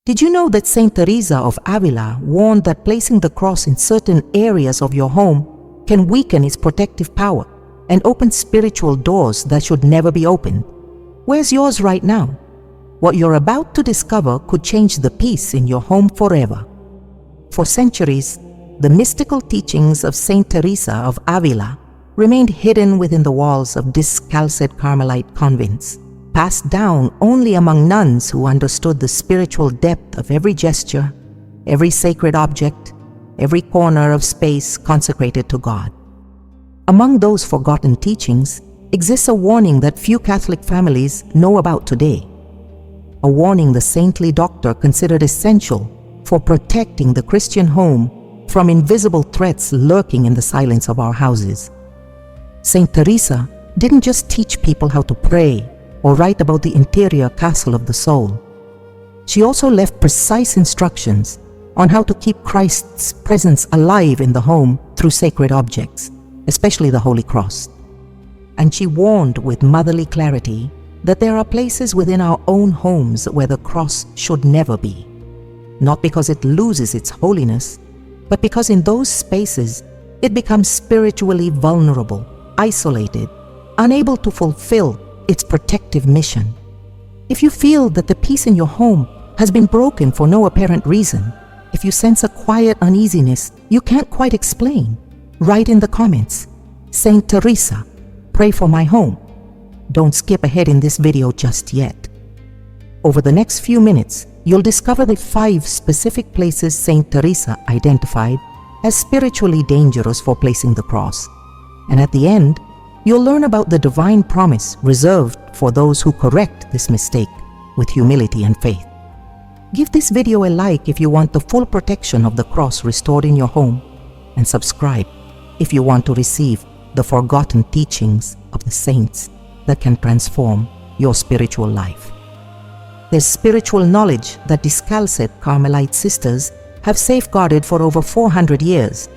Did you know that Saint Teresa of Avila warned that placing the cross in certain areas of your home can weaken its protective power and open spiritual doors that should never be opened? Where's yours right now? What you're about to discover could change the peace in your home forever. For centuries, the mystical teachings of Saint Teresa of Avila remained hidden within the walls of discalced Carmelite convents, passed down only among nuns who understood the spiritual depth of every gesture, every sacred object, every corner of space consecrated to God. Among those forgotten teachings exists a warning that few Catholic families know about today, a warning the saintly doctor considered essential for protecting the Christian home from invisible threats lurking in the silence of our houses. Saint Teresa didn't just teach people how to pray or write about the interior castle of the soul. She also left precise instructions on how to keep Christ's presence alive in the home through sacred objects, especially the Holy Cross. And she warned with motherly clarity that there are places within our own homes where the cross should never be, not because it loses its holiness, but because in those spaces it becomes spiritually vulnerable, isolated, unable to fulfill its protective mission. If you feel that the peace in your home has been broken for no apparent reason, if you sense a quiet uneasiness you can't quite explain, write in the comments, "Saint Teresa, pray for my home." Don't skip ahead in this video just yet. Over the next few minutes, you'll discover the 5 specific places Saint Teresa identified as spiritually dangerous for placing the cross. And at the end, you'll learn about the divine promise reserved for those who correct this mistake with humility and faith. Give this video a like if you want the full protection of the cross restored in your home, and subscribe if you want to receive the forgotten teachings of the saints that can transform your spiritual life. There's spiritual knowledge that discalced Carmelite sisters have safeguarded for over 400 years.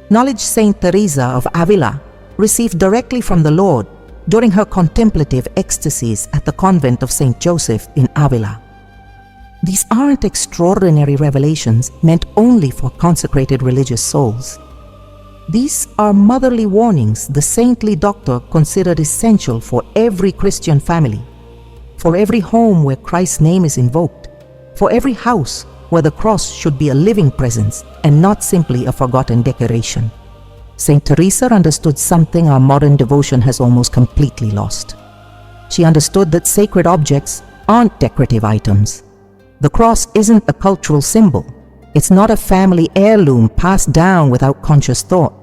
Knowledge Saint Teresa of Avila received directly from the Lord during her contemplative ecstasies at the convent of Saint Joseph in Avila. These aren't extraordinary revelations meant only for consecrated religious souls. These are motherly warnings the saintly doctor considered essential for every Christian family, for every home where Christ's name is invoked, for every house where the cross should be a living presence and not simply a forgotten decoration. Saint Teresa understood something our modern devotion has almost completely lost. She understood that sacred objects aren't decorative items. The cross isn't a cultural symbol. It's not a family heirloom passed down without conscious thought.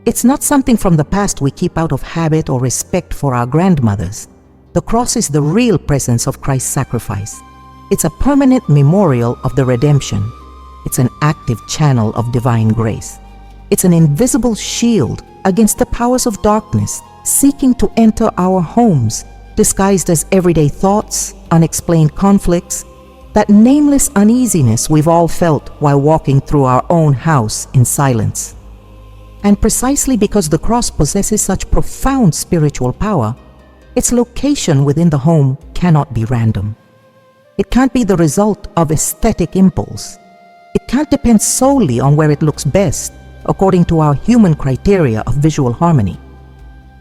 It's not something from the past we keep out of habit or respect for our grandmothers. The cross is the real presence of Christ's sacrifice. It's a permanent memorial of the redemption. It's an active channel of divine grace. It's an invisible shield against the powers of darkness seeking to enter our homes, disguised as everyday thoughts, unexplained conflicts, that nameless uneasiness we've all felt while walking through our own house in silence. And precisely because the cross possesses such profound spiritual power, its location within the home cannot be random. It can't be the result of aesthetic impulse. It can't depend solely on where it looks best, according to our human criteria of visual harmony.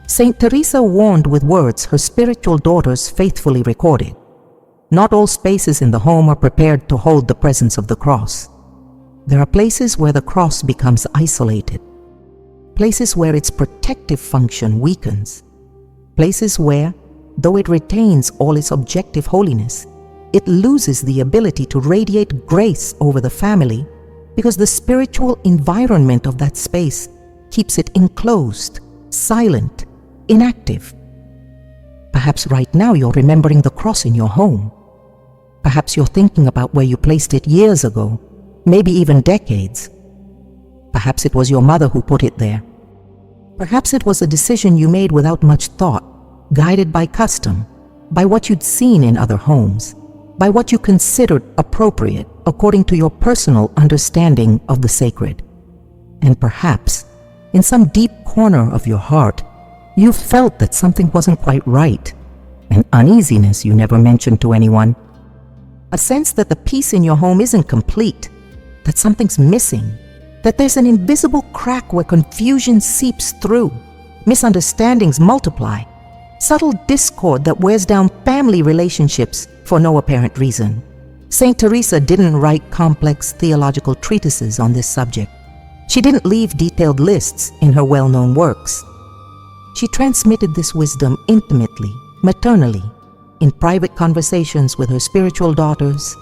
Saint Teresa warned with words her spiritual daughters faithfully recorded. Not all spaces in the home are prepared to hold the presence of the cross. There are places where the cross becomes isolated, places where its protective function weakens, places where, though it retains all its objective holiness, it loses the ability to radiate grace over the family because the spiritual environment of that space keeps it enclosed, silent, inactive. Perhaps right now you're remembering the cross in your home. Perhaps you're thinking about where you placed it years ago, maybe even decades. Perhaps it was your mother who put it there. Perhaps it was a decision you made without much thought, guided by custom, by what you'd seen in other homes, by what you considered appropriate according to your personal understanding of the sacred. And perhaps, in some deep corner of your heart, you felt that something wasn't quite right, an uneasiness you never mentioned to anyone. a sense that the peace in your home isn't complete, that something's missing, that there's an invisible crack where confusion seeps through, misunderstandings multiply, subtle discord that wears down family relationships for no apparent reason. Saint Teresa didn't write complex theological treatises on this subject. She didn't leave detailed lists in her well-known works. She transmitted this wisdom intimately, maternally, in private conversations with her spiritual daughters,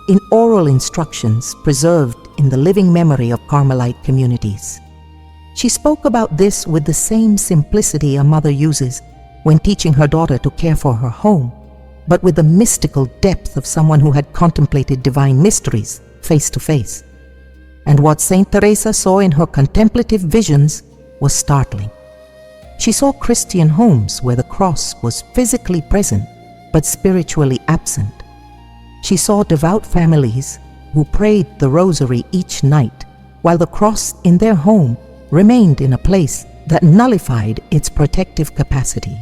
in oral instructions preserved in the living memory of Carmelite communities. She spoke about this with the same simplicity a mother uses when teaching her daughter to care for her home, but with the mystical depth of someone who had contemplated divine mysteries face to face. And what Saint Teresa saw in her contemplative visions was startling. She saw Christian homes where the cross was physically present but spiritually absent. She saw devout families who prayed the rosary each night while the cross in their home remained in a place that nullified its protective capacity.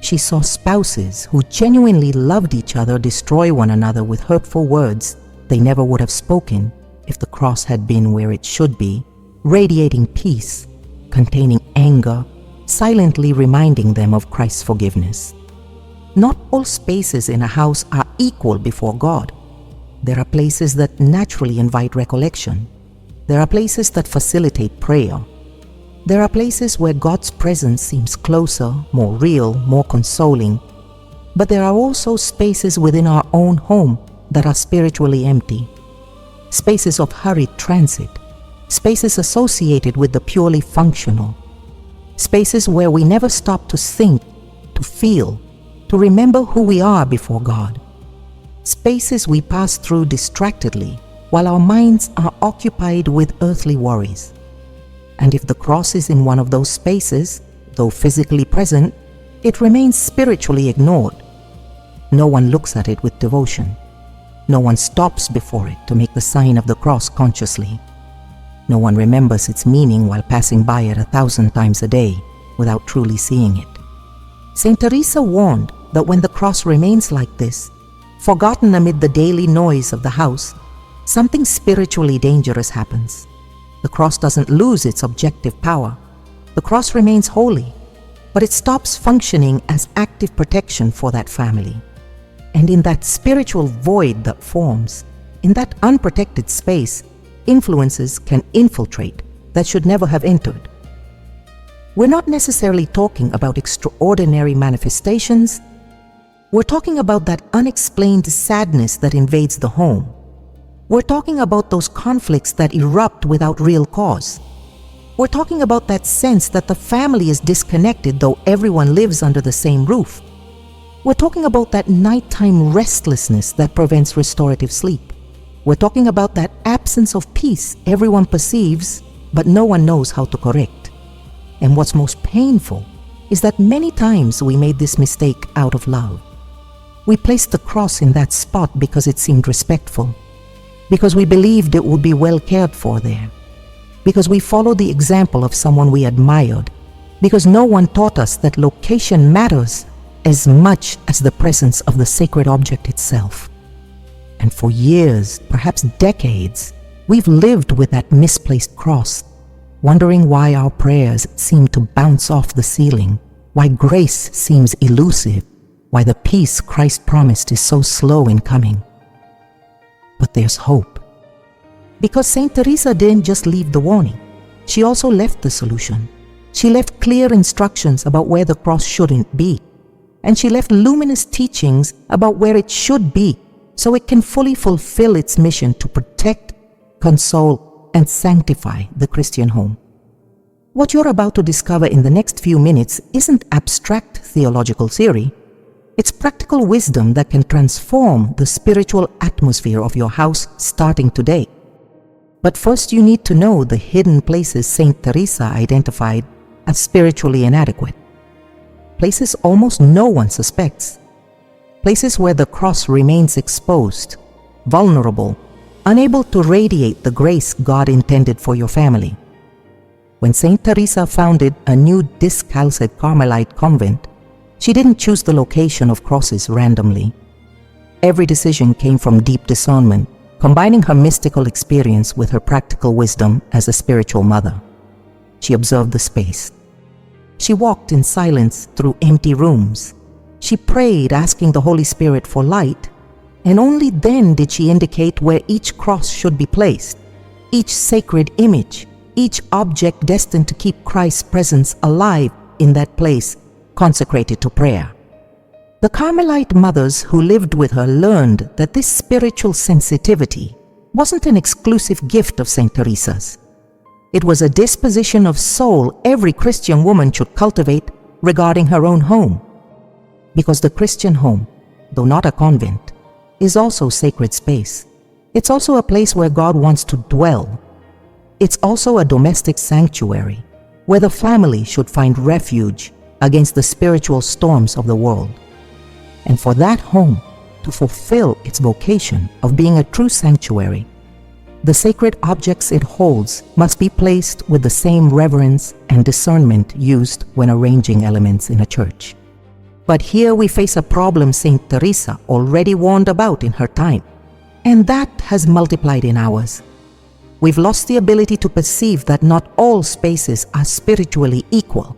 She saw spouses who genuinely loved each other destroy one another with hurtful words they never would have spoken if the cross had been where it should be, radiating peace, containing anger, silently reminding them of Christ's forgiveness. Not all spaces in a house are equal before God. There are places that naturally invite recollection. There are places that facilitate prayer. There are places where God's presence seems closer, more real, more consoling. But there are also spaces within our own home that are spiritually empty. Spaces of hurried transit. Spaces associated with the purely functional. Spaces where we never stop to think, to feel, to remember who we are before God. Spaces we pass through distractedly while our minds are occupied with earthly worries. And if the cross is in one of those spaces, though physically present, it remains spiritually ignored. No one looks at it with devotion. No one stops before it to make the sign of the cross consciously. No one remembers its meaning while passing by it 1,000 times a day without truly seeing it. Saint Teresa warned that when the cross remains like this, forgotten amid the daily noise of the house, something spiritually dangerous happens. The cross doesn't lose its objective power. The cross remains holy, but it stops functioning as active protection for that family. And in that spiritual void that forms, in that unprotected space, influences can infiltrate that should never have entered. We're not necessarily talking about extraordinary manifestations. We're talking about that unexplained sadness that invades the home. We're talking about those conflicts that erupt without real cause. We're talking about that sense that the family is disconnected though everyone lives under the same roof. We're talking about that nighttime restlessness that prevents restorative sleep. We're talking about that absence of peace everyone perceives, but no one knows how to correct. And what's most painful is that many times we made this mistake out of love. We placed the cross in that spot because it seemed respectful, because we believed it would be well cared for there, because we followed the example of someone we admired, because no one taught us that location matters as much as the presence of the sacred object itself. And for years, perhaps decades, we've lived with that misplaced cross, wondering why our prayers seem to bounce off the ceiling, why grace seems elusive, why the peace Christ promised is so slow in coming. But there's hope. Because Saint Teresa didn't just leave the warning, she also left the solution. She left clear instructions about where the cross shouldn't be, and she left luminous teachings about where it should be, so it can fully fulfill its mission to protect, console, and sanctify the Christian home. What you're about to discover in the next few minutes isn't abstract theological theory. It's practical wisdom that can transform the spiritual atmosphere of your house starting today. But first you need to know the hidden places Saint Teresa identified as spiritually inadequate. Places almost no one suspects. Places where the cross remains exposed, vulnerable, unable to radiate the grace God intended for your family. When Saint Teresa founded a new discalced Carmelite convent, she didn't choose the location of crosses randomly. Every decision came from deep discernment, combining her mystical experience with her practical wisdom as a spiritual mother. She observed the space. She walked in silence through empty rooms. She prayed, asking the Holy Spirit for light, and only then did she indicate where each cross should be placed, each sacred image, each object destined to keep Christ's presence alive in that place consecrated to prayer. The Carmelite mothers who lived with her learned that this spiritual sensitivity wasn't an exclusive gift of Saint Teresa's. It was a disposition of soul every Christian woman should cultivate regarding her own home. Because the Christian home, though not a convent, is also sacred space. It's also a place where God wants to dwell. It's also a domestic sanctuary where the family should find refuge against the spiritual storms of the world. And for that home to fulfill its vocation of being a true sanctuary, the sacred objects it holds must be placed with the same reverence and discernment used when arranging elements in a church. But here we face a problem Saint Teresa already warned about in her time, and that has multiplied in ours. We've lost the ability to perceive that not all spaces are spiritually equal.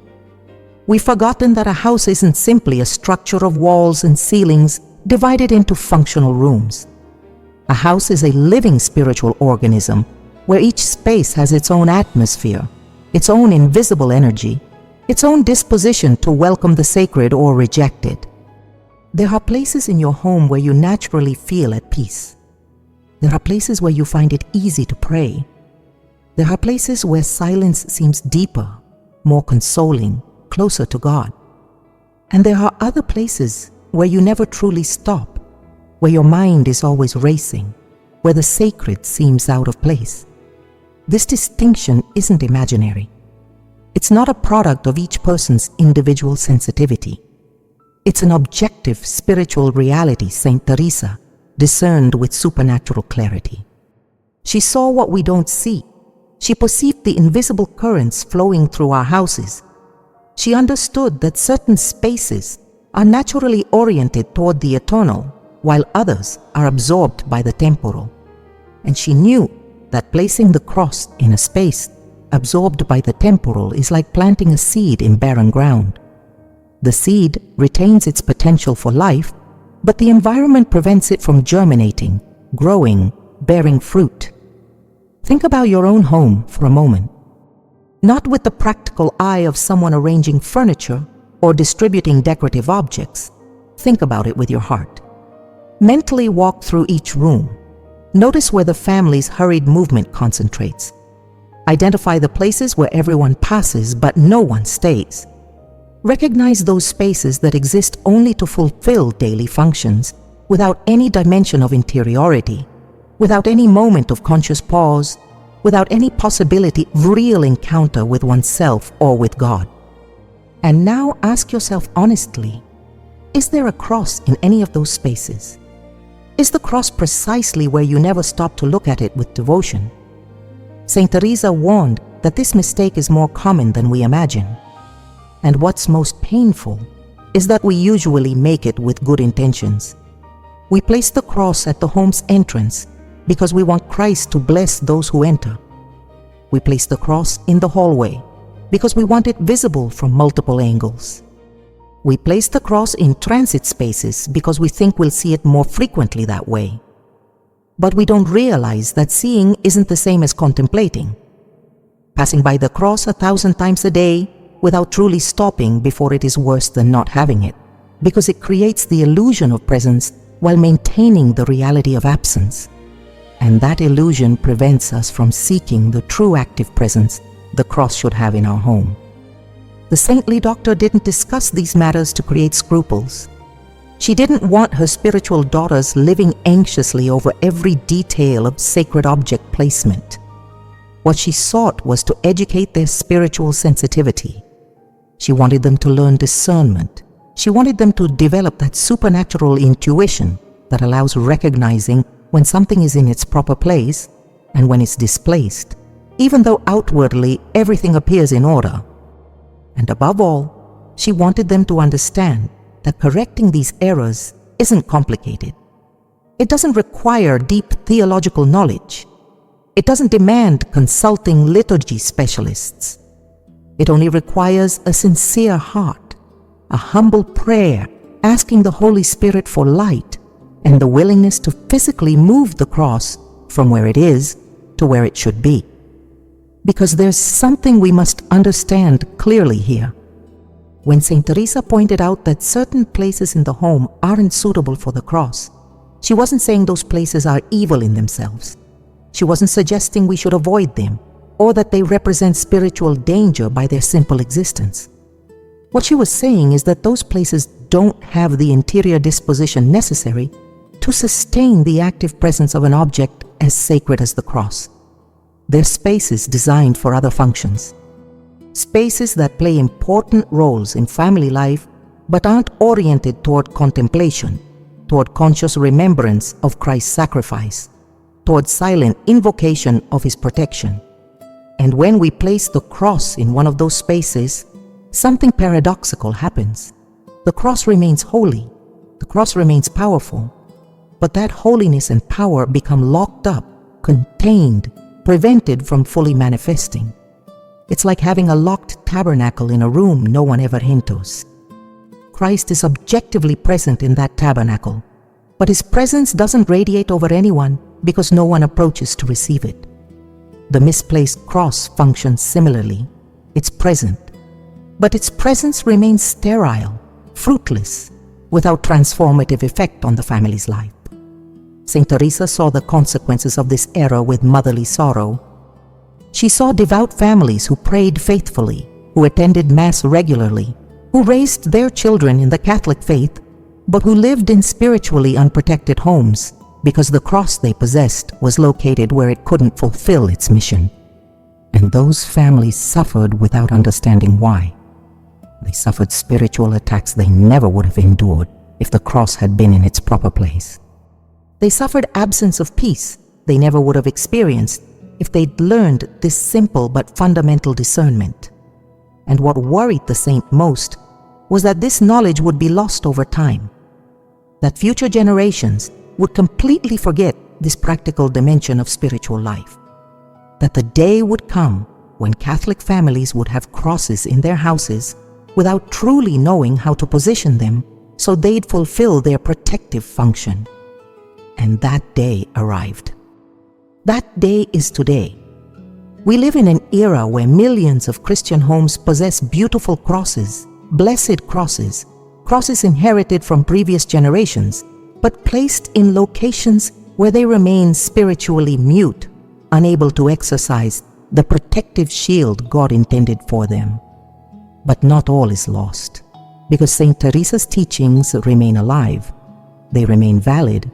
We've forgotten that a house isn't simply a structure of walls and ceilings divided into functional rooms. A house is a living spiritual organism where each space has its own atmosphere, its own invisible energy, its own disposition to welcome the sacred or reject it. There are places in your home where you naturally feel at peace. There are places where you find it easy to pray. There are places where silence seems deeper, more consoling, closer to God. And there are other places where you never truly stop, where your mind is always racing, where the sacred seems out of place. This distinction isn't imaginary. It's not a product of each person's individual sensitivity. It's an objective spiritual reality Saint Teresa discerned with supernatural clarity. She saw what we don't see. She perceived the invisible currents flowing through our houses. She understood that certain spaces are naturally oriented toward the eternal, while others are absorbed by the temporal. And she knew that placing the cross in a space absorbed by the temporal is like planting a seed in barren ground. The seed retains its potential for life, but the environment prevents it from germinating, growing, bearing fruit. Think about your own home for a moment. Not with the practical eye of someone arranging furniture or distributing decorative objects. Think about it with your heart. Mentally walk through each room. Notice where the family's hurried movement concentrates. Identify the places where everyone passes but no one stays. Recognize those spaces that exist only to fulfill daily functions, without any dimension of interiority, without any moment of conscious pause, without any possibility of real encounter with oneself or with God. And now ask yourself honestly, is there a cross in any of those spaces? Is the cross precisely where you never stop to look at it with devotion? Saint Teresa warned that this mistake is more common than we imagine. And what's most painful is that we usually make it with good intentions. We place the cross at the home's entrance because we want Christ to bless those who enter. We place the cross in the hallway because we want it visible from multiple angles. We place the cross in transit spaces because we think we'll see it more frequently that way. But we don't realize that seeing isn't the same as contemplating. Passing by the cross 1,000 times a day without truly stopping before it is worse than not having it, because it creates the illusion of presence while maintaining the reality of absence. And that illusion prevents us from seeking the true active presence the cross should have in our home. The saintly doctor didn't discuss these matters to create scruples. She didn't want her spiritual daughters living anxiously over every detail of sacred object placement. What she sought was to educate their spiritual sensitivity. She wanted them to learn discernment. She wanted them to develop that supernatural intuition that allows recognizing when something is in its proper place and when it's displaced, even though outwardly everything appears in order. And above all, she wanted them to understand that correcting these errors isn't complicated. It doesn't require deep theological knowledge. It doesn't demand consulting liturgy specialists. It only requires a sincere heart, a humble prayer asking the Holy Spirit for light, and the willingness to physically move the cross from where it is to where it should be. Because there's something we must understand clearly here. When Saint Teresa pointed out that certain places in the home aren't suitable for the cross, she wasn't saying those places are evil in themselves. She wasn't suggesting we should avoid them, or that they represent spiritual danger by their simple existence. What she was saying is that those places don't have the interior disposition necessary to sustain the active presence of an object as sacred as the cross. They're spaces designed for other functions. Spaces that play important roles in family life but aren't oriented toward contemplation, toward conscious remembrance of Christ's sacrifice, toward silent invocation of His protection. And when we place the cross in one of those spaces, something paradoxical happens. The cross remains holy, the cross remains powerful, but that holiness and power become locked up, contained, prevented from fully manifesting. It's like having a locked tabernacle in a room no one ever enters. Christ is objectively present in that tabernacle, but His presence doesn't radiate over anyone because no one approaches to receive it. The misplaced cross functions similarly. It's present, but its presence remains sterile, fruitless, without transformative effect on the family's life. Saint Teresa saw the consequences of this error with motherly sorrow. She saw devout families who prayed faithfully, who attended Mass regularly, who raised their children in the Catholic faith, but who lived in spiritually unprotected homes because the cross they possessed was located where it couldn't fulfill its mission. And those families suffered without understanding why. They suffered spiritual attacks they never would have endured if the cross had been in its proper place. They suffered absence of peace they never would have experienced if they'd learned this simple but fundamental discernment. And what worried the saint most was that this knowledge would be lost over time, that future generations would completely forget this practical dimension of spiritual life, that the day would come when Catholic families would have crosses in their houses without truly knowing how to position them so they'd fulfill their protective function. And that day arrived. That day is today. We live in an era where millions of Christian homes possess beautiful crosses, blessed crosses, crosses inherited from previous generations, but placed in locations where they remain spiritually mute, unable to exercise the protective shield God intended for them. But not all is lost, because Saint Teresa's teachings remain alive. They remain valid.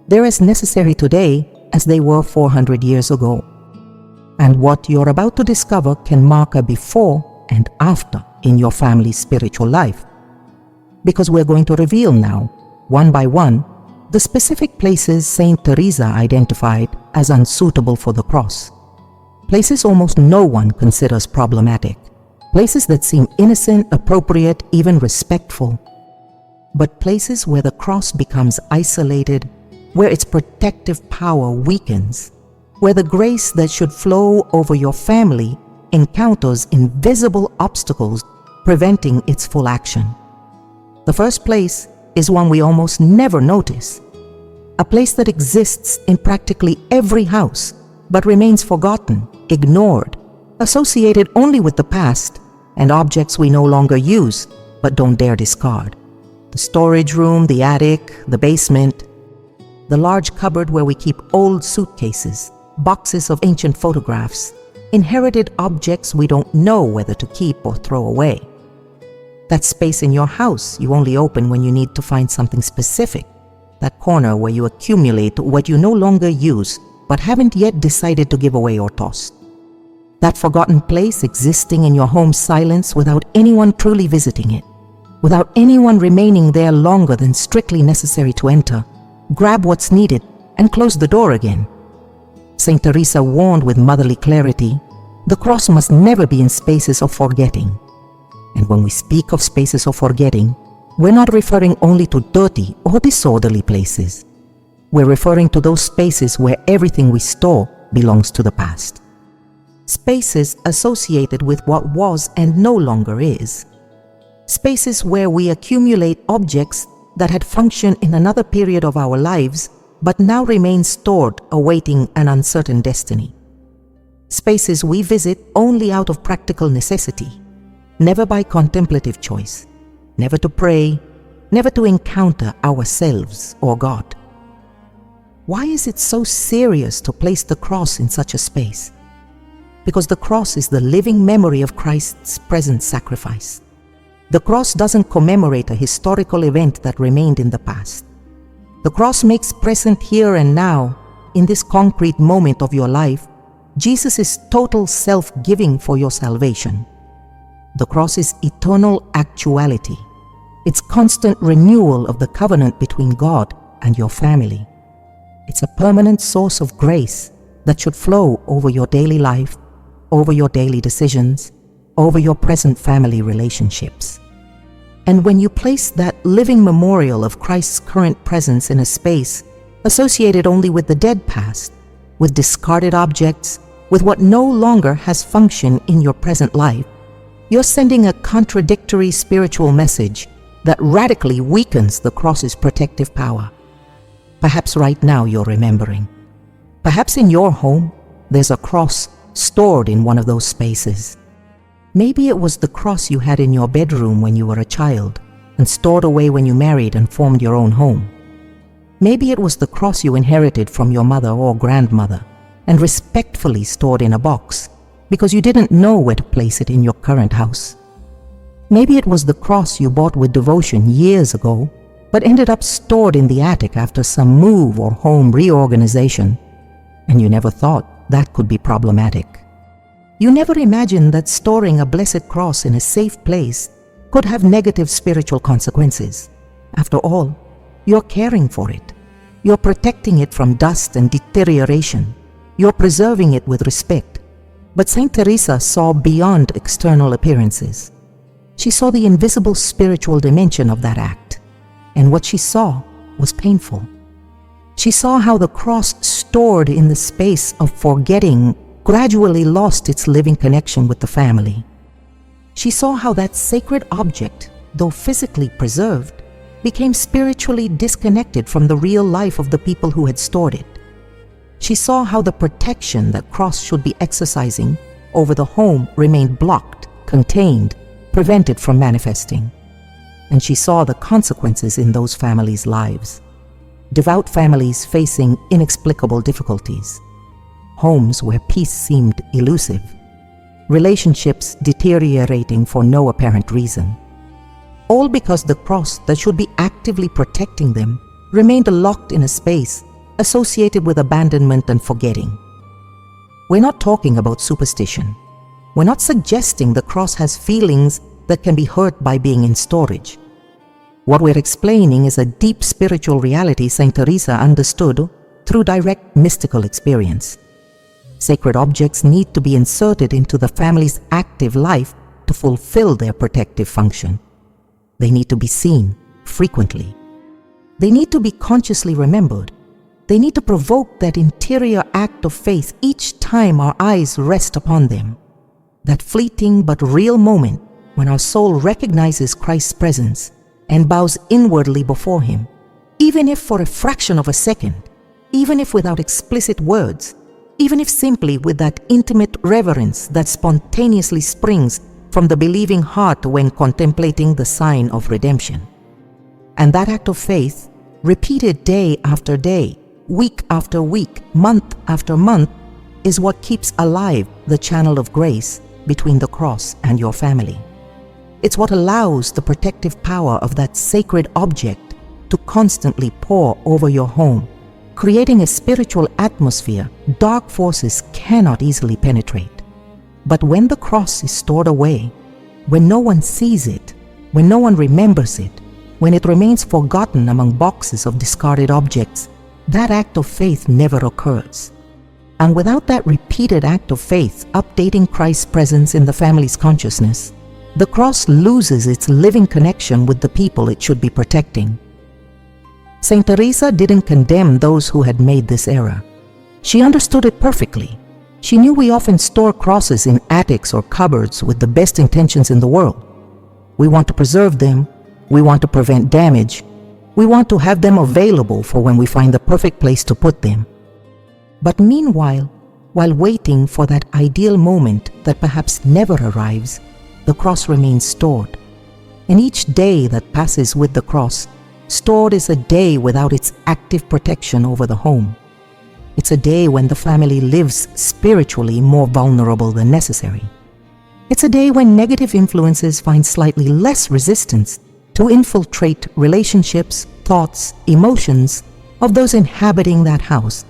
They're as necessary today as they were 400 years ago. And what you're about to discover can mark a before and after in your family's spiritual life. Because we're going to reveal now, one by one, the specific places Saint Teresa identified as unsuitable for the cross. Places almost no one considers problematic. Places that seem innocent, appropriate, even respectful. But places where the cross becomes isolated, where its protective power weakens, where the grace that should flow over your family encounters invisible obstacles preventing its full action. The first place is one we almost never notice, a place that exists in practically every house but remains forgotten, ignored, associated only with the past and objects we no longer use but don't dare discard. The storage room, the attic, the basement, the large cupboard where we keep old suitcases, boxes of ancient photographs, inherited objects we don't know whether to keep or throw away. That space in your house you only open when you need to find something specific, that corner where you accumulate what you no longer use but haven't yet decided to give away or toss. That forgotten place existing in your home's silence without anyone truly visiting it, without anyone remaining there longer than strictly necessary to enter. Grab what's needed and close the door again. Saint Teresa warned with motherly clarity, the cross must never be in spaces of forgetting. And when we speak of spaces of forgetting, we're not referring only to dirty or disorderly places. we're referring to those spaces where everything we store belongs to the past. Spaces associated with what was and no longer is. Spaces where we accumulate objects that had functioned in another period of our lives but now remain stored awaiting an uncertain destiny. Spaces we visit only out of practical necessity, never by contemplative choice, never to pray, never to encounter ourselves or God. Why is it so serious to place the cross in such a space? Because the cross is the living memory of Christ's present sacrifice. The cross doesn't commemorate a historical event that remained in the past. The cross makes present here and now, in this concrete moment of your life, Jesus' total self-giving for your salvation. The cross is eternal actuality. It's constant renewal of the covenant between God and your family. It's a permanent source of grace that should flow over your daily life, over your daily decisions, over your present family relationships. And when you place that living memorial of Christ's current presence in a space associated only with the dead past, with discarded objects, with what no longer has function in your present life, you're sending a contradictory spiritual message that radically weakens the cross's protective power. Perhaps right now you're remembering. Perhaps in your home, there's a cross stored in one of those spaces. Maybe it was the cross you had in your bedroom when you were a child and stored away when you married and formed your own home. Maybe it was the cross you inherited from your mother or grandmother and respectfully stored in a box because you didn't know where to place it in your current house. Maybe it was the cross you bought with devotion years ago but ended up stored in the attic after some move or home reorganization, and you never thought that could be problematic. You never imagined that storing a blessed cross in a safe place could have negative spiritual consequences. After all, you're caring for it. You're protecting it from dust and deterioration. You're preserving it with respect. But Saint Teresa saw beyond external appearances. She saw the invisible spiritual dimension of that act, and what she saw was painful. She saw how the cross stored in the space of forgetting gradually lost its living connection with the family. She saw how that sacred object, though physically preserved, became spiritually disconnected from the real life of the people who had stored it. She saw how the protection that cross should be exercising over the home remained blocked, contained, prevented from manifesting. And she saw the consequences in those families' lives. Devout families facing inexplicable difficulties. Homes where peace seemed elusive. Relationships deteriorating for no apparent reason. All because the cross that should be actively protecting them remained locked in a space associated with abandonment and forgetting. We're not talking about superstition. We're not suggesting the cross has feelings that can be hurt by being in storage. What we're explaining is a deep spiritual reality Saint Teresa understood through direct mystical experience. Sacred objects need to be inserted into the family's active life to fulfill their protective function. They need to be seen frequently. They need to be consciously remembered. They need to provoke that interior act of faith each time our eyes rest upon them. That fleeting but real moment when our soul recognizes Christ's presence and bows inwardly before Him, even if for a fraction of a second, even if without explicit words, even if simply with that intimate reverence that spontaneously springs from the believing heart when contemplating the sign of redemption. And that act of faith, repeated day after day, week after week, month after month, is what keeps alive the channel of grace between the cross and your family. It's what allows the protective power of that sacred object to constantly pour over your home, creating a spiritual atmosphere dark forces cannot easily penetrate. But when the cross is stored away, when no one sees it, when no one remembers it, when it remains forgotten among boxes of discarded objects, that act of faith never occurs. And without that repeated act of faith updating Christ's presence in the family's consciousness, the cross loses its living connection with the people it should be protecting. Saint Teresa didn't condemn those who had made this error. She understood it perfectly. She knew we often store crosses in attics or cupboards with the best intentions in the world. We want to preserve them. We want to prevent damage. We want to have them available for when we find the perfect place to put them. But meanwhile, while waiting for that ideal moment that perhaps never arrives, the cross remains stored. And each day that passes with the cross, stored is a day without its active protection over the home. It's a day when the family lives spiritually more vulnerable than necessary. It's a day when negative influences find slightly less resistance to infiltrate relationships, thoughts, emotions of those inhabiting that house.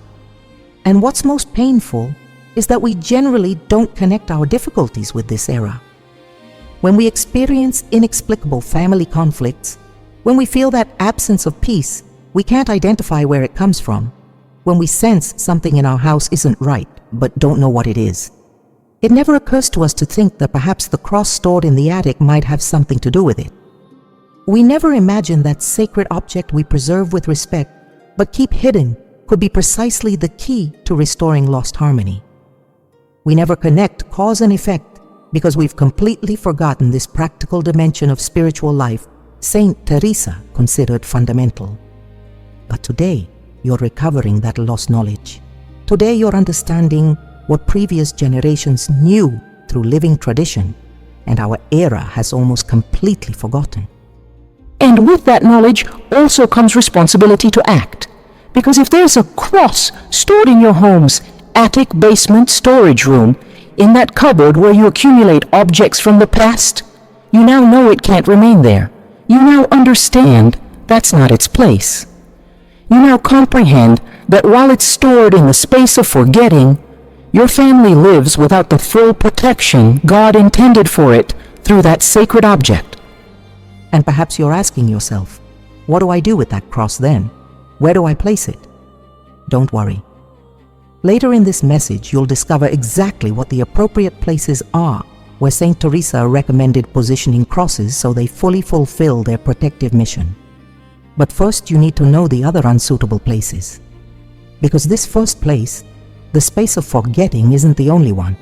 And what's most painful is that we generally don't connect our difficulties with this era. When we experience inexplicable family conflicts, when we feel that absence of peace, we can't identify where it comes from. When we sense something in our house isn't right, but don't know what it is. It never occurs to us to think that perhaps the cross stored in the attic might have something to do with it. We never imagine that sacred object we preserve with respect, but keep hidden, could be precisely the key to restoring lost harmony. We never connect cause and effect because we've completely forgotten this practical dimension of spiritual life Saint Teresa considered fundamental. But today, you're recovering that lost knowledge. Today, you're understanding what previous generations knew through living tradition, and our era has almost completely forgotten. And with that knowledge also comes responsibility to act. Because if there's a cross stored in your home's attic, basement, storage room, in that cupboard where you accumulate objects from the past, you now know it can't remain there. You now understand that's not its place. You now comprehend that while it's stored in the space of forgetting, your family lives without the full protection God intended for it through that sacred object. And perhaps you're asking yourself, what do I do with that cross then? Where do I place it? Don't worry. Later in this message, you'll discover exactly what the appropriate places are where Saint Teresa recommended positioning crosses so they fully fulfill their protective mission. But first, you need to know the other unsuitable places. Because this first place, the space of forgetting, isn't the only one.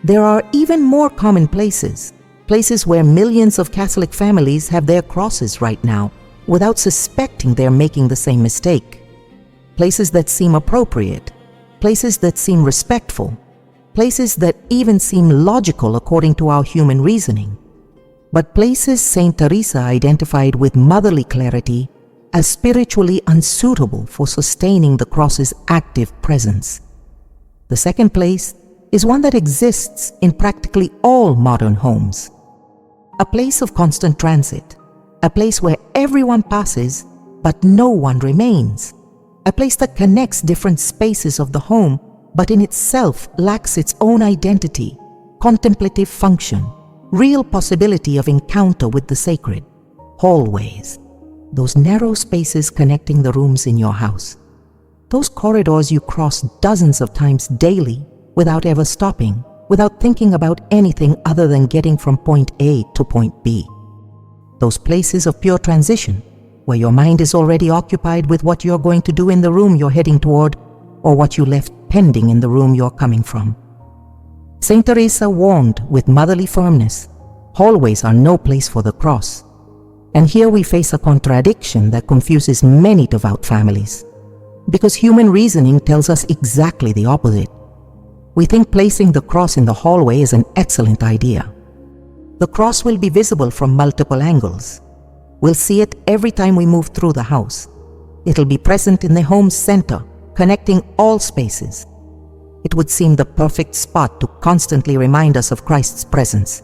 There are even more common places, places where millions of Catholic families have their crosses right now, without suspecting they're making the same mistake. Places that seem appropriate, places that seem respectful, places that even seem logical according to our human reasoning. But places Saint Teresa identified with motherly clarity as spiritually unsuitable for sustaining the cross's active presence. The second place is one that exists in practically all modern homes. A place of constant transit, a place where everyone passes but no one remains, a place that connects different spaces of the home but in itself lacks its own identity, contemplative function, real possibility of encounter with the sacred. Hallways, those narrow spaces connecting the rooms in your house, those corridors you cross dozens of times daily without ever stopping, without thinking about anything other than getting from point A to point B. Those places of pure transition, where your mind is already occupied with what you're going to do in the room you're heading toward, or what you left pending in the room you're coming from. Saint Teresa warned with motherly firmness, hallways are no place for the cross. And here we face a contradiction that confuses many devout families, because human reasoning tells us exactly the opposite. We think placing the cross in the hallway is an excellent idea. The cross will be visible from multiple angles. We'll see it every time we move through the house. It'll be present in the home's center, connecting all spaces. It would seem the perfect spot to constantly remind us of Christ's presence.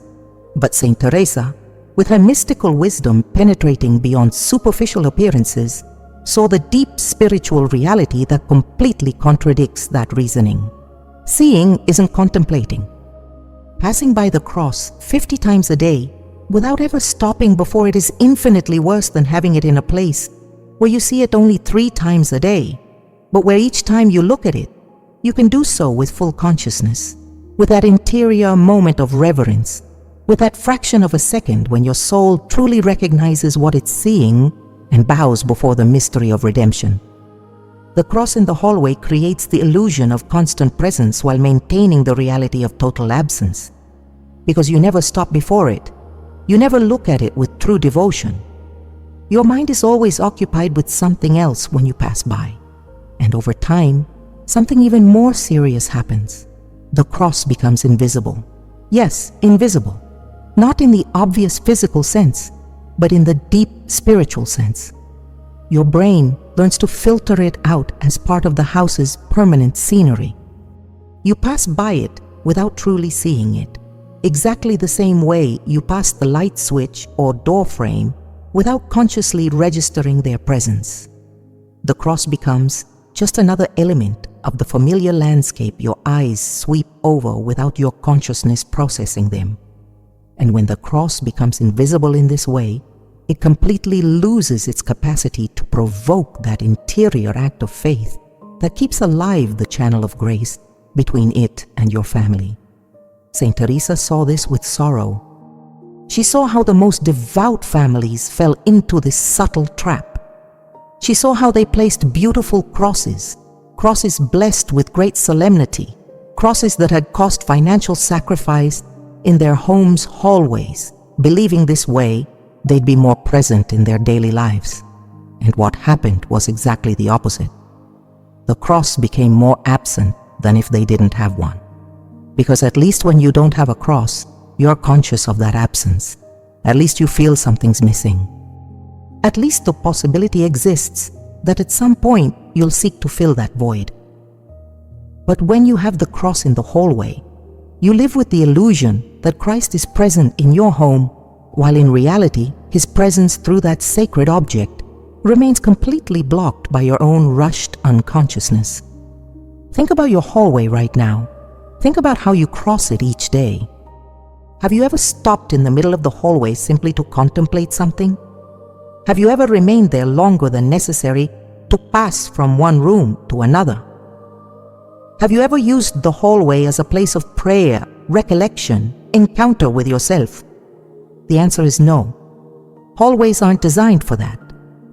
But Saint Teresa, with her mystical wisdom penetrating beyond superficial appearances, saw the deep spiritual reality that completely contradicts that reasoning. Seeing isn't contemplating. Passing by the cross 50 times a day without ever stopping before it is infinitely worse than having it in a place where you see it only 3 times a day, but where each time you look at it, you can do so with full consciousness, with that interior moment of reverence, with that fraction of a second when your soul truly recognizes what it's seeing and bows before the mystery of redemption. The cross in the hallway creates the illusion of constant presence while maintaining the reality of total absence. Because you never stop before it, you never look at it with true devotion. Your mind is always occupied with something else when you pass by. And over time, something even more serious happens. The cross becomes invisible. Yes, invisible. Not in the obvious physical sense, but in the deep spiritual sense. Your brain learns to filter it out as part of the house's permanent scenery. You pass by it without truly seeing it, exactly the same way you pass the light switch or door frame without consciously registering their presence. The cross becomes just another element of the familiar landscape your eyes sweep over without your consciousness processing them. And when the cross becomes invisible in this way, it completely loses its capacity to provoke that interior act of faith that keeps alive the channel of grace between it and your family. Saint Teresa saw this with sorrow. She saw how the most devout families fell into this subtle trap. She saw how they placed beautiful crosses blessed with great solemnity, crosses that had cost financial sacrifice, in their homes' hallways, believing this way they'd be more present in their daily lives. And what happened was exactly the opposite. The cross became more absent than if they didn't have one. Because at least when you don't have a cross, you're conscious of that absence. At least you feel something's missing. At least the possibility exists that at some point you'll seek to fill that void. But when you have the cross in the hallway, you live with the illusion that Christ is present in your home, while in reality, His presence through that sacred object remains completely blocked by your own rushed unconsciousness. Think about your hallway right now. Think about how you cross it each day. Have you ever stopped in the middle of the hallway simply to contemplate something? Have you ever remained there longer than necessary to pass from one room to another? Have you ever used the hallway as a place of prayer, recollection, encounter with yourself? The answer is no. Hallways aren't designed for that.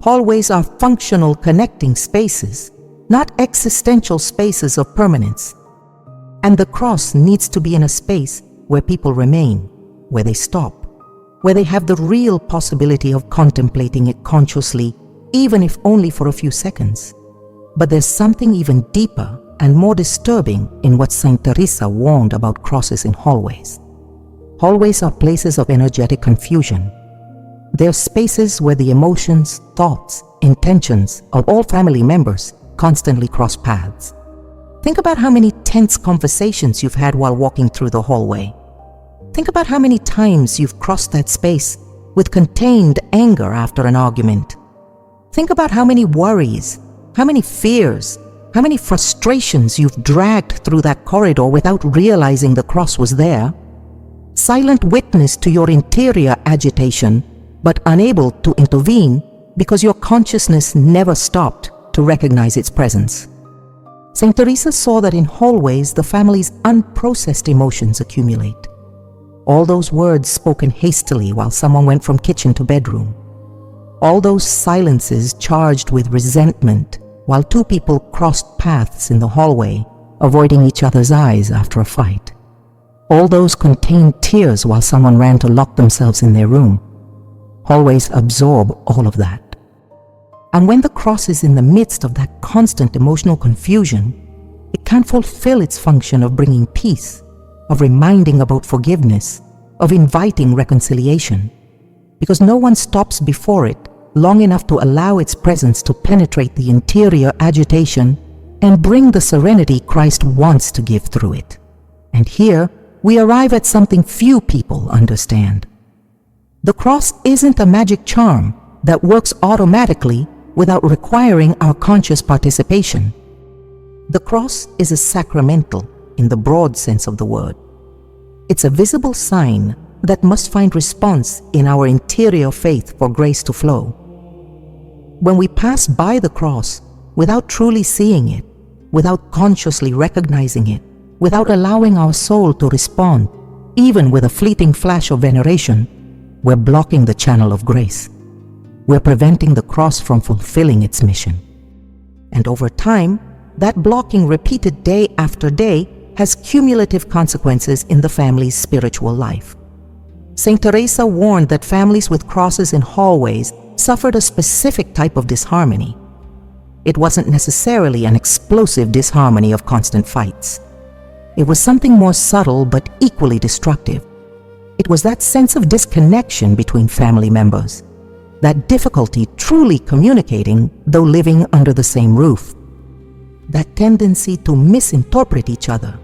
Hallways are functional connecting spaces, not existential spaces of permanence. And the cross needs to be in a space where people remain, where they stop, where they have the real possibility of contemplating it consciously, even if only for a few seconds. But there's something even deeper and more disturbing in what Saint Teresa warned about crosses in hallways. Hallways are places of energetic confusion. They're spaces where the emotions, thoughts, intentions of all family members constantly cross paths. Think about how many tense conversations you've had while walking through the hallway. Think about how many times you've crossed that space with contained anger after an argument. Think about how many worries, how many fears, how many frustrations you've dragged through that corridor without realizing the cross was there. Silent witness to your interior agitation, but unable to intervene because your consciousness never stopped to recognize its presence. Saint Teresa saw that in hallways the family's unprocessed emotions accumulate. All those words spoken hastily while someone went from kitchen to bedroom. All those silences charged with resentment while two people crossed paths in the hallway, avoiding each other's eyes after a fight. All those contained tears while someone ran to lock themselves in their room. Hallways absorb all of that. And when the cross is in the midst of that constant emotional confusion, it can't fulfill its function of bringing peace, of reminding about forgiveness, of inviting reconciliation, because no one stops before it long enough to allow its presence to penetrate the interior agitation and bring the serenity Christ wants to give through it. And here, we arrive at something few people understand. The cross isn't a magic charm that works automatically without requiring our conscious participation. The cross is a sacramental in the broad sense of the word. It's a visible sign that must find response in our interior faith for grace to flow. When we pass by the cross without truly seeing it, without consciously recognizing it, without allowing our soul to respond, even with a fleeting flash of veneration, we're blocking the channel of grace. we're preventing the cross from fulfilling its mission. And over time, that blocking repeated day after day has cumulative consequences in the family's spiritual life. Saint Teresa warned that families with crosses in hallways suffered a specific type of disharmony. It wasn't necessarily an explosive disharmony of constant fights. It was something more subtle but equally destructive. It was that sense of disconnection between family members, that difficulty truly communicating though living under the same roof, that tendency to misinterpret each other,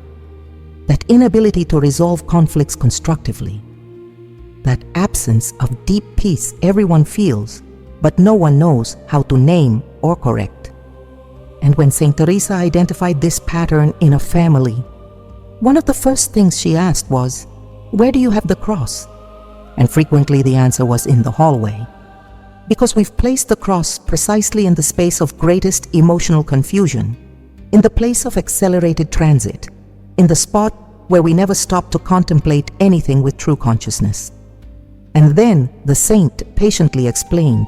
that inability to resolve conflicts constructively, that absence of deep peace everyone feels but no one knows how to name or correct. And when Saint Teresa identified this pattern in a family, one of the first things she asked was, "Where do you have the cross?" And frequently the answer was, "In the hallway." Because we've placed the cross precisely in the space of greatest emotional confusion, in the place of accelerated transit, in the spot where we never stop to contemplate anything with true consciousness. And then the saint patiently explained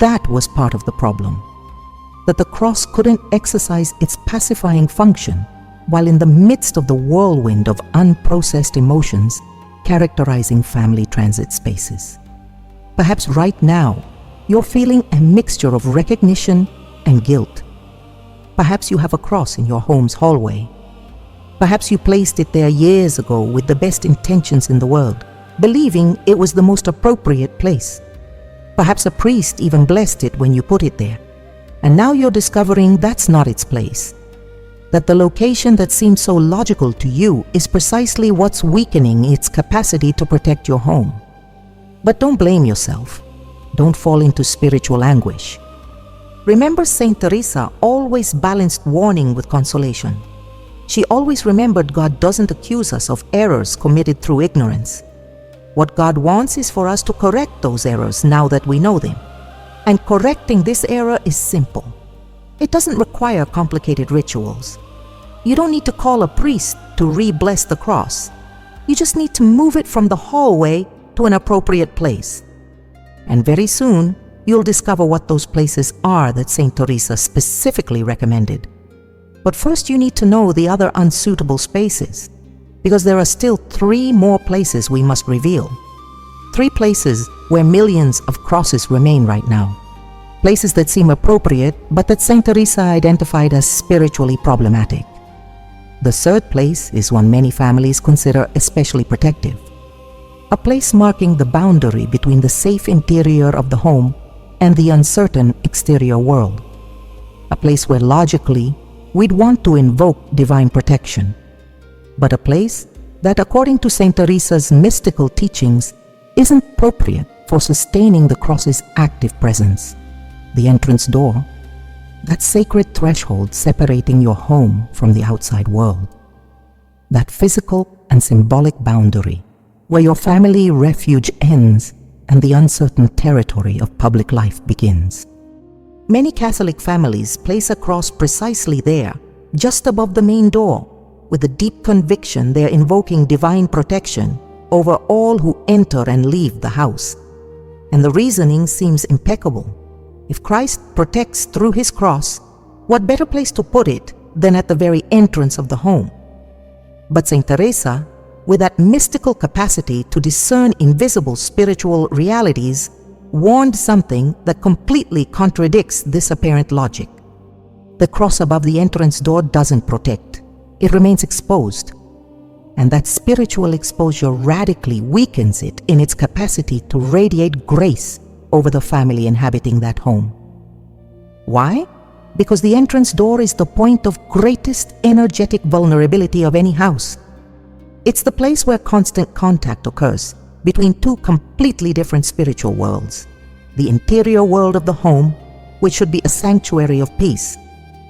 that was part of the problem, that the cross couldn't exercise its pacifying function while in the midst of the whirlwind of unprocessed emotions characterizing family transit spaces. Perhaps right now, you're feeling a mixture of recognition and guilt. Perhaps you have a cross in your home's hallway. Perhaps you placed it there years ago with the best intentions in the world, believing it was the most appropriate place. Perhaps a priest even blessed it when you put it there, and now you're discovering that's not its place. That the location that seems so logical to you is precisely what's weakening its capacity to protect your home. But don't blame yourself. Don't fall into spiritual anguish. Remember, Saint Teresa always balanced warning with consolation. She always remembered God doesn't accuse us of errors committed through ignorance. What God wants is for us to correct those errors now that we know them. And correcting this error is simple. It doesn't require complicated rituals. You don't need to call a priest to re-bless the cross. You just need to move it from the hallway to an appropriate place. And very soon, you'll discover what those places are that Saint Teresa specifically recommended. But first you need to know the other unsuitable spaces, because there are still 3 more places we must reveal. 3 places where millions of crosses remain right now. Places that seem appropriate, but that Saint Teresa identified as spiritually problematic. The 3rd place is one many families consider especially protective. A place marking the boundary between the safe interior of the home and the uncertain exterior world. A place where logically we'd want to invoke divine protection, but a place that, according to Saint Teresa's mystical teachings, isn't appropriate for sustaining the cross's active presence. The entrance door, that sacred threshold separating your home from the outside world. That physical and symbolic boundary where your family refuge ends and the uncertain territory of public life begins. Many Catholic families place a cross precisely there, just above the main door, with a deep conviction they're invoking divine protection over all who enter and leave the house. And the reasoning seems impeccable. If Christ protects through his cross, what better place to put it than at the very entrance of the home? But Saint Teresa, with that mystical capacity to discern invisible spiritual realities, warned something that completely contradicts this apparent logic. The cross above the entrance door doesn't protect. It remains exposed. And that spiritual exposure radically weakens it in its capacity to radiate grace over the family inhabiting that home. Why? Because the entrance door is the point of greatest energetic vulnerability of any house. It's the place where constant contact occurs between 2 completely different spiritual worlds. The interior world of the home, which should be a sanctuary of peace,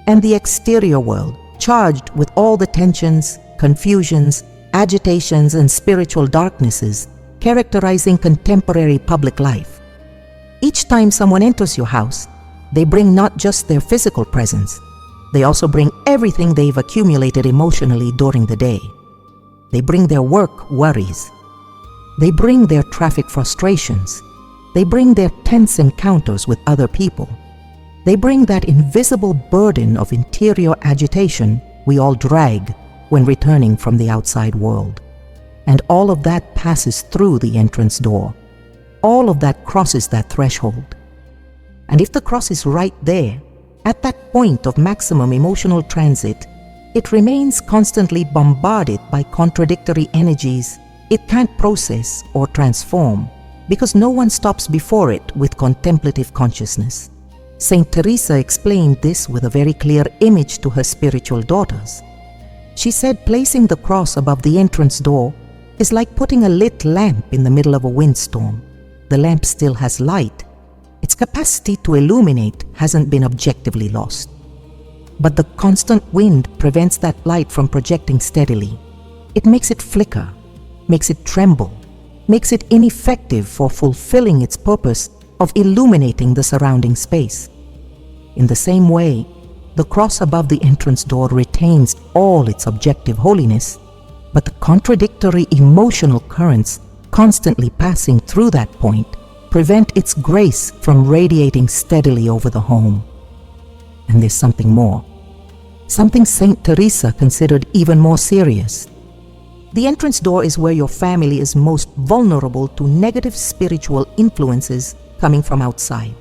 and the exterior world, charged with all the tensions, confusions, agitations, and spiritual darknesses characterizing contemporary public life. Each time someone enters your house, they bring not just their physical presence, they also bring everything they've accumulated emotionally during the day. They bring their work worries. They bring their traffic frustrations. They bring their tense encounters with other people. They bring that invisible burden of interior agitation we all drag when returning from the outside world. And all of that passes through the entrance door. All of that crosses that threshold. And if the cross is right there, at that point of maximum emotional transit, it remains constantly bombarded by contradictory energies it can't process or transform, because no one stops before it with contemplative consciousness. Saint Teresa explained this with a very clear image to her spiritual daughters. She said placing the cross above the entrance door is like putting a lit lamp in the middle of a windstorm. The lamp still has light. Its capacity to illuminate hasn't been objectively lost. But the constant wind prevents that light from projecting steadily. It makes it flicker, makes it tremble, makes it ineffective for fulfilling its purpose of illuminating the surrounding space. In the same way, the cross above the entrance door retains all its objective holiness, but the contradictory emotional currents constantly passing through that point prevent its grace from radiating steadily over the home. And there's something more. Something Saint Teresa considered even more serious. The entrance door is where your family is most vulnerable to negative spiritual influences coming from outside.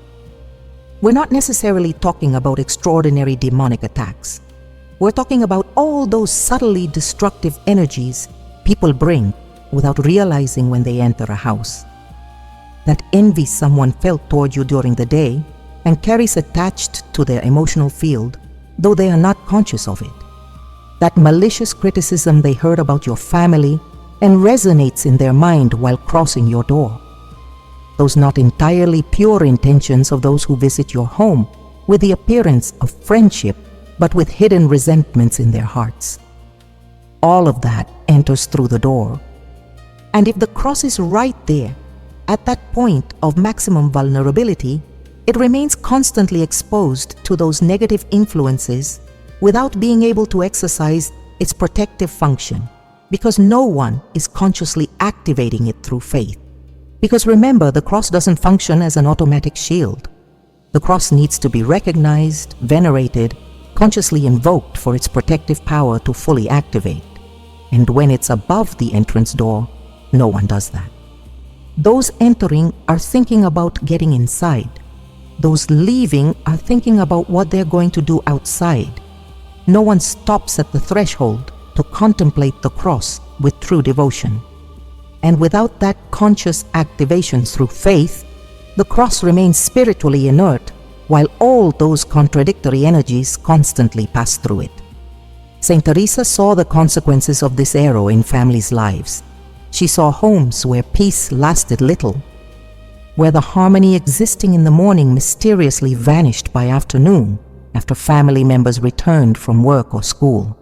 We're not necessarily talking about extraordinary demonic attacks. We're talking about all those subtly destructive energies people bring without realizing when they enter a house. That envy someone felt toward you during the day and carries attached to their emotional field, though they are not conscious of it. That malicious criticism they heard about your family and resonates in their mind while crossing your door. Those not entirely pure intentions of those who visit your home with the appearance of friendship, but with hidden resentments in their hearts. All of that enters through the door. And if the cross is right there, at that point of maximum vulnerability, it remains constantly exposed to those negative influences without being able to exercise its protective function, because no one is consciously activating it through faith. Because remember, the cross doesn't function as an automatic shield. The cross needs to be recognized, venerated, consciously invoked for its protective power to fully activate. And when it's above the entrance door, no one does that. Those entering are thinking about getting inside. Those leaving are thinking about what they're going to do outside. No one stops at the threshold to contemplate the cross with true devotion. And without that conscious activation through faith, the cross remains spiritually inert while all those contradictory energies constantly pass through it. Saint Teresa saw the consequences of this arrow in families' lives. She saw homes where peace lasted little, where the harmony existing in the morning mysteriously vanished by afternoon after family members returned from work or school,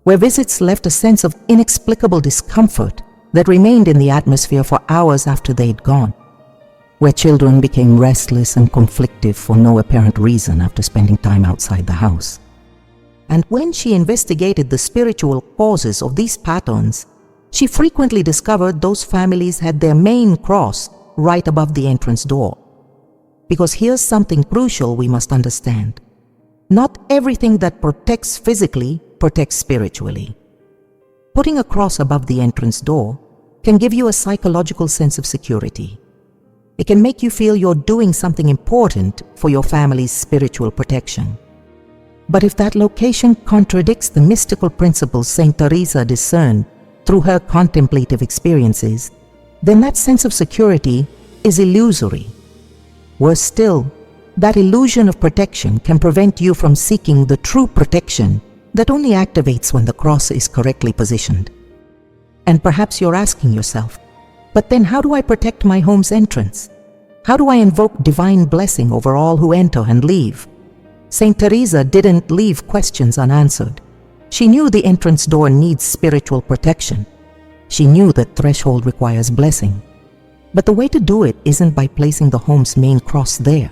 where visits left a sense of inexplicable discomfort that remained in the atmosphere for hours after they'd gone, where children became restless and conflictive for no apparent reason after spending time outside the house. And when she investigated the spiritual causes of these patterns, she frequently discovered those families had their main cross right above the entrance door. Because here's something crucial we must understand. Not everything that protects physically protects spiritually. Putting a cross above the entrance door can give you a psychological sense of security. It can make you feel you're doing something important for your family's spiritual protection. But if that location contradicts the mystical principles Saint Teresa discerned through her contemplative experiences, then that sense of security is illusory. Worse still, that illusion of protection can prevent you from seeking the true protection that only activates when the cross is correctly positioned. And perhaps you're asking yourself, but then how do I protect my home's entrance? How do I invoke divine blessing over all who enter and leave? Saint Teresa didn't leave questions unanswered. She knew the entrance door needs spiritual protection. She knew that threshold requires blessing. But the way to do it isn't by placing the home's main cross there.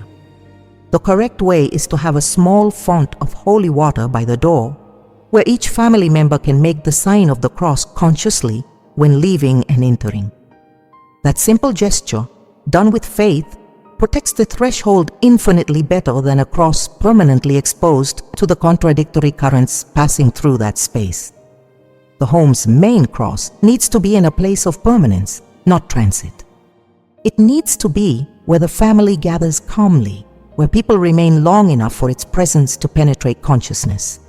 The correct way is to have a small font of holy water by the door, where each family member can make the sign of the cross consciously when leaving and entering. That simple gesture done with faith, protects the threshold infinitely better than a cross permanently exposed to the contradictory currents passing through that space. The home's main cross needs to be in a place of permanence, not transit. It needs to be where the family gathers calmly, where people remain long enough for its presence to penetrate consciousness,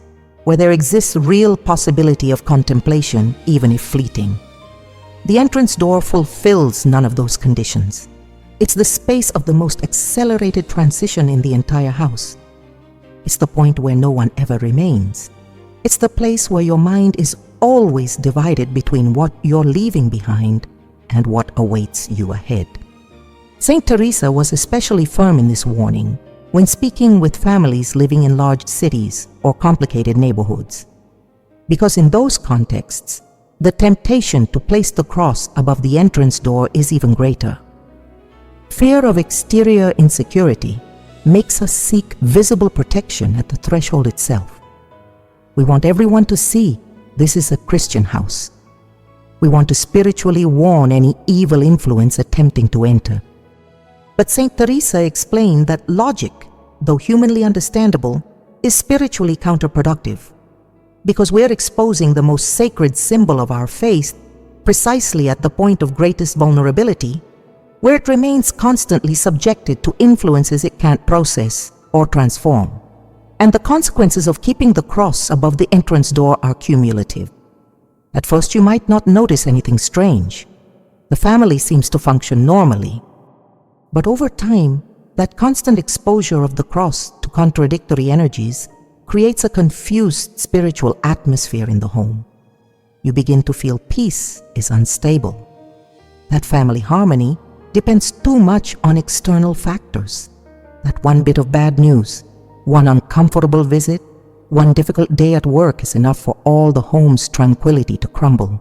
where there exists real possibility of contemplation, even if fleeting. The entrance door fulfills none of those conditions. It's the space of the most accelerated transition in the entire house. It's the point where no one ever remains. It's the place where your mind is always divided between what you're leaving behind and what awaits you ahead. Saint Teresa was especially firm in this warning when speaking with families living in large cities or complicated neighborhoods, because in those contexts, the temptation to place the cross above the entrance door is even greater. Fear of exterior insecurity makes us seek visible protection at the threshold itself. We want everyone to see this is a Christian house. We want to spiritually warn any evil influence attempting to enter. But Saint Teresa explained that logic, though humanly understandable, is spiritually counterproductive, because we're exposing the most sacred symbol of our faith precisely at the point of greatest vulnerability, where it remains constantly subjected to influences it can't process or transform. And the consequences of keeping the cross above the entrance door are cumulative. At first you might not notice anything strange. The family seems to function normally. But over time, that constant exposure of the cross to contradictory energies creates a confused spiritual atmosphere in the home. You begin to feel peace is unstable. That family harmony depends too much on external factors. That one bit of bad news, one uncomfortable visit, one difficult day at work is enough for all the home's tranquility to crumble.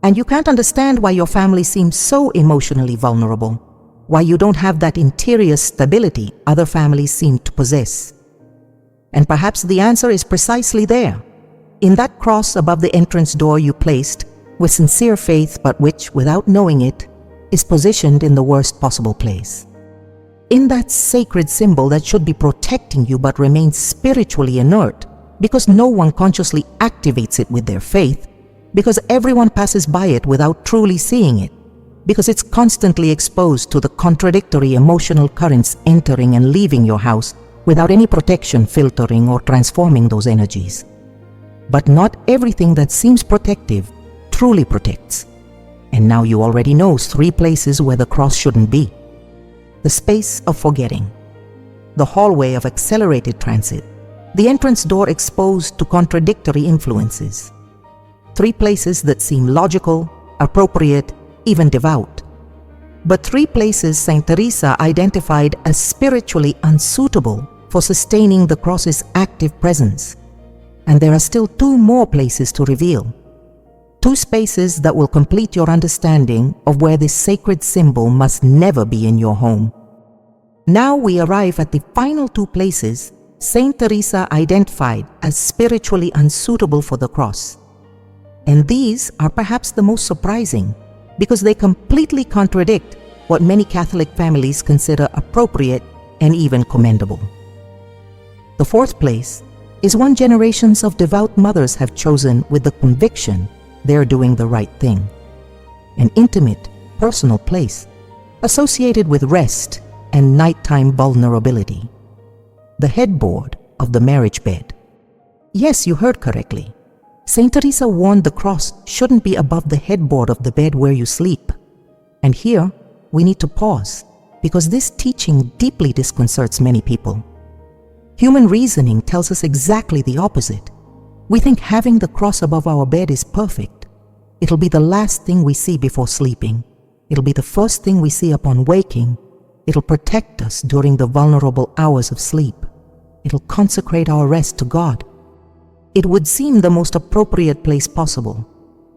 And you can't understand why your family seems so emotionally vulnerable, why you don't have that interior stability other families seem to possess. And perhaps the answer is precisely there, in that cross above the entrance door you placed with sincere faith, but which, without knowing it, is positioned in the worst possible place. In that sacred symbol that should be protecting you but remains spiritually inert, because no one consciously activates it with their faith, because everyone passes by it without truly seeing it, because it's constantly exposed to the contradictory emotional currents entering and leaving your house without any protection filtering or transforming those energies. But not everything that seems protective truly protects. And now you already know 3 places where the cross shouldn't be. The space of forgetting, the hallway of accelerated transit, the entrance door exposed to contradictory influences. 3 places that seem logical, appropriate, even devout. But 3 places Saint Teresa identified as spiritually unsuitable for sustaining the cross's active presence. And there are still 2 more places to reveal. 2 spaces that will complete your understanding of where this sacred symbol must never be in your home. Now we arrive at the final 2 places Saint Teresa identified as spiritually unsuitable for the cross. And these are perhaps the most surprising, because they completely contradict what many Catholic families consider appropriate and even commendable. The 4th place is one generations of devout mothers have chosen with the conviction they're doing the right thing. An intimate, personal place associated with rest and nighttime vulnerability. The headboard of the marriage bed. Yes, you heard correctly. Saint Teresa warned the cross shouldn't be above the headboard of the bed where you sleep. And here, we need to pause, because this teaching deeply disconcerts many people. Human reasoning tells us exactly the opposite. We think having the cross above our bed is perfect. It'll be the last thing we see before sleeping. It'll be the first thing we see upon waking. It'll protect us during the vulnerable hours of sleep. It'll consecrate our rest to God. It would seem the most appropriate place possible.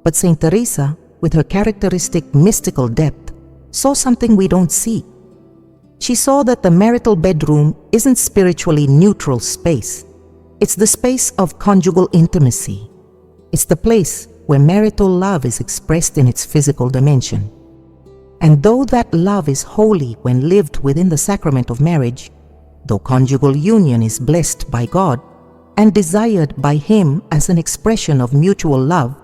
But Saint Teresa, with her characteristic mystical depth, saw something we don't see. She saw that the marital bedroom isn't spiritually neutral space. It's the space of conjugal intimacy. It's the place where marital love is expressed in its physical dimension. And though that love is holy when lived within the sacrament of marriage, though conjugal union is blessed by God and desired by Him as an expression of mutual love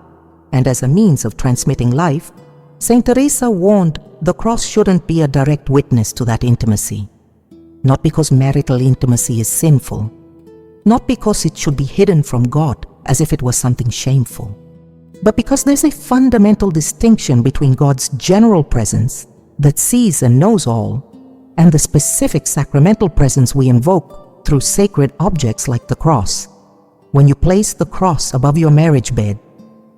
and as a means of transmitting life, Saint Teresa warned the cross shouldn't be a direct witness to that intimacy. Not because marital intimacy is sinful, not because it should be hidden from God as if it was something shameful, but because there's a fundamental distinction between God's general presence that sees and knows all and the specific sacramental presence we invoke through sacred objects like the cross. When you place the cross above your marriage bed,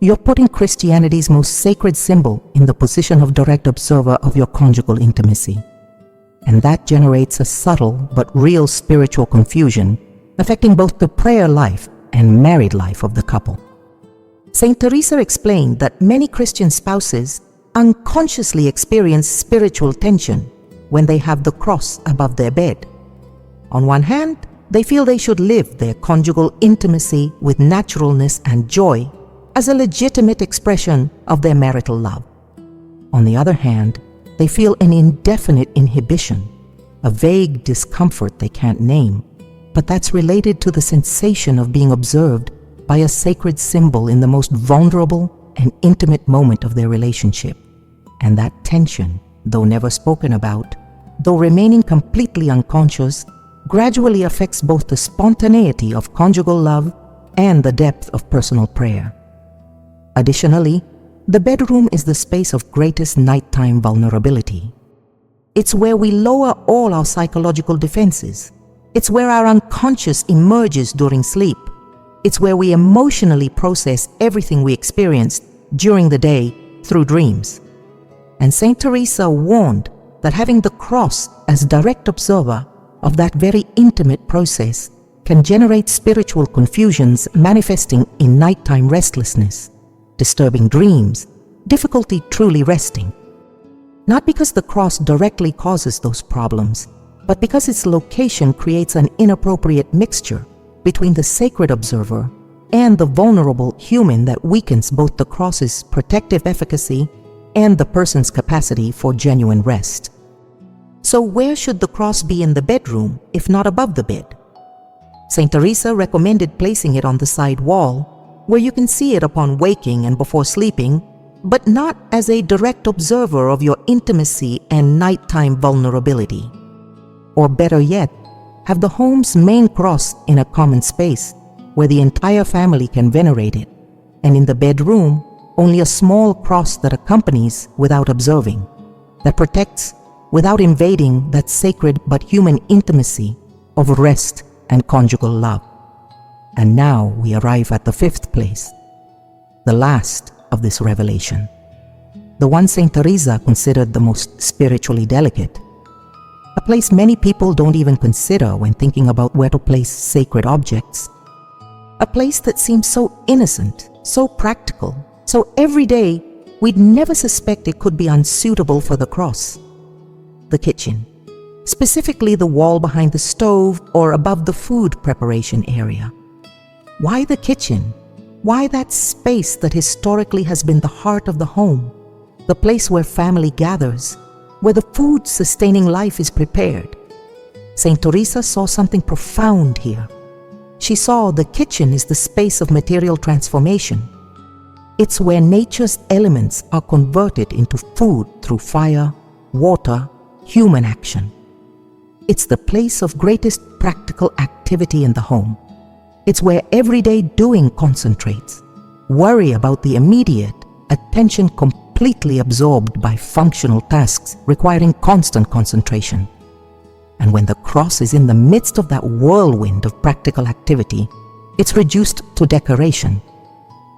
you're putting Christianity's most sacred symbol in the position of direct observer of your conjugal intimacy. And that generates a subtle but real spiritual confusion affecting both the prayer life and married life of the couple. Saint Teresa explained that many Christian spouses unconsciously experience spiritual tension when they have the cross above their bed. On one hand, they feel they should live their conjugal intimacy with naturalness and joy as a legitimate expression of their marital love. On the other hand, they feel an indefinite inhibition, a vague discomfort they can't name, but that's related to the sensation of being observed by a sacred symbol in the most vulnerable and intimate moment of their relationship. And that tension, though never spoken about, though remaining completely unconscious, gradually affects both the spontaneity of conjugal love and the depth of personal prayer. Additionally, the bedroom is the space of greatest nighttime vulnerability. It's where we lower all our psychological defenses. It's where our unconscious emerges during sleep. It's where we emotionally process everything we experienced during the day through dreams. And Saint Teresa warned that having the cross as direct observer of that very intimate process can generate spiritual confusions manifesting in nighttime restlessness, disturbing dreams, difficulty truly resting. Not because the cross directly causes those problems, but because its location creates an inappropriate mixture between the sacred observer and the vulnerable human that weakens both the cross's protective efficacy and the person's capacity for genuine rest. So where should the cross be in the bedroom if not above the bed? Saint Teresa recommended placing it on the side wall, where you can see it upon waking and before sleeping, but not as a direct observer of your intimacy and nighttime vulnerability. Or better yet, have the home's main cross in a common space where the entire family can venerate it, and in the bedroom, only a small cross that accompanies without observing, that protects without invading that sacred but human intimacy of rest and conjugal love. And now we arrive at the fifth place, the last of this revelation, the one Saint Teresa considered the most spiritually delicate, a place many people don't even consider when thinking about where to place sacred objects, a place that seems so innocent, so practical, so everyday we'd never suspect it could be unsuitable for the cross. The kitchen, specifically the wall behind the stove or above the food preparation area. Why the kitchen? Why that space that historically has been the heart of the home, the place where family gathers, where the food sustaining life is prepared? Saint Teresa saw something profound here. She saw the kitchen is the space of material transformation. It's where nature's elements are converted into food through fire, water, human action. It's the place of greatest practical activity in the home. It's where everyday doing concentrates, worry about the immediate, attention completely absorbed by functional tasks requiring constant concentration. And when the cross is in the midst of that whirlwind of practical activity, it's reduced to decoration.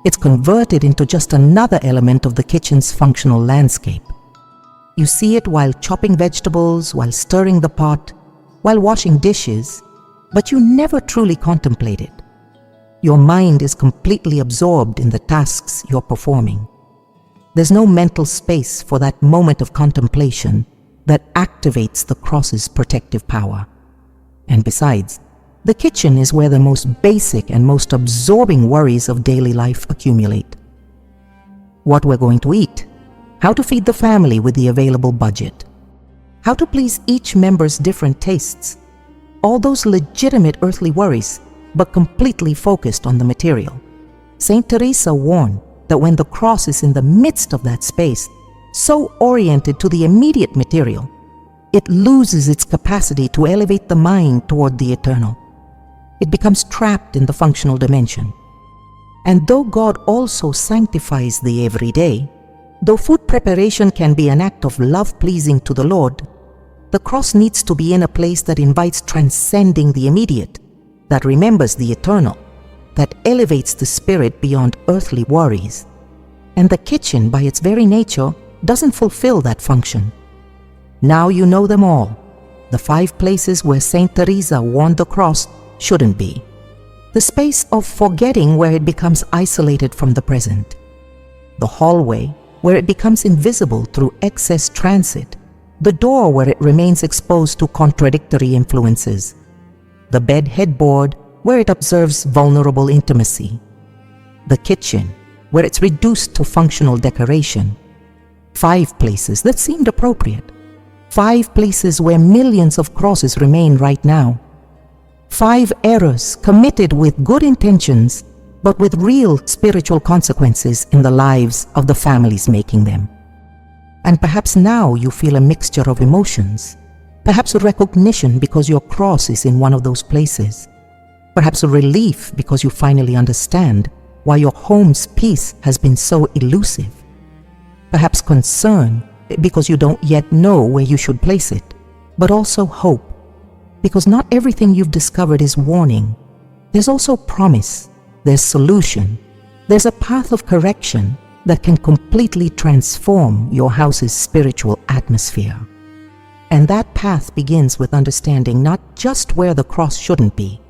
It's converted into just another element of the kitchen's functional landscape. You see it while chopping vegetables, while stirring the pot, while washing dishes, but you never truly contemplate it. Your mind is completely absorbed in the tasks you're performing. There's no mental space for that moment of contemplation that activates the cross's protective power. And besides, the kitchen is where the most basic and most absorbing worries of daily life accumulate. What we're going to eat, how to feed the family with the available budget, how to please each member's different tastes, all those legitimate earthly worries, but completely focused on the material. Saint Teresa warned that when the cross is in the midst of that space, so oriented to the immediate material, it loses its capacity to elevate the mind toward the eternal. It becomes trapped in the functional dimension. And though God also sanctifies the everyday, though food preparation can be an act of love pleasing to the Lord, the cross needs to be in a place that invites transcending the immediate, that remembers the eternal, that elevates the spirit beyond earthly worries. And the kitchen, by its very nature, doesn't fulfill that function. Now you know them all, the 5 places where Saint Teresa warned the cross shouldn't be. The space of forgetting where it becomes isolated from the present. The hallway where it becomes invisible through excess transit. The door where it remains exposed to contradictory influences. The bed headboard where it observes vulnerable intimacy. The kitchen where it's reduced to functional decoration. 5 places that seemed appropriate. 5 places where millions of crosses remain right now. 5 errors committed with good intentions, but with real spiritual consequences in the lives of the families making them. And perhaps now you feel a mixture of emotions, perhaps a recognition because your cross is in one of those places, perhaps a relief because you finally understand why your home's peace has been so elusive, perhaps concern because you don't yet know where you should place it, but also hope, because not everything you've discovered is warning. There's also promise, there's solution, there's a path of correction that can completely transform your house's spiritual atmosphere. And that path begins with understanding not just where the cross shouldn't be,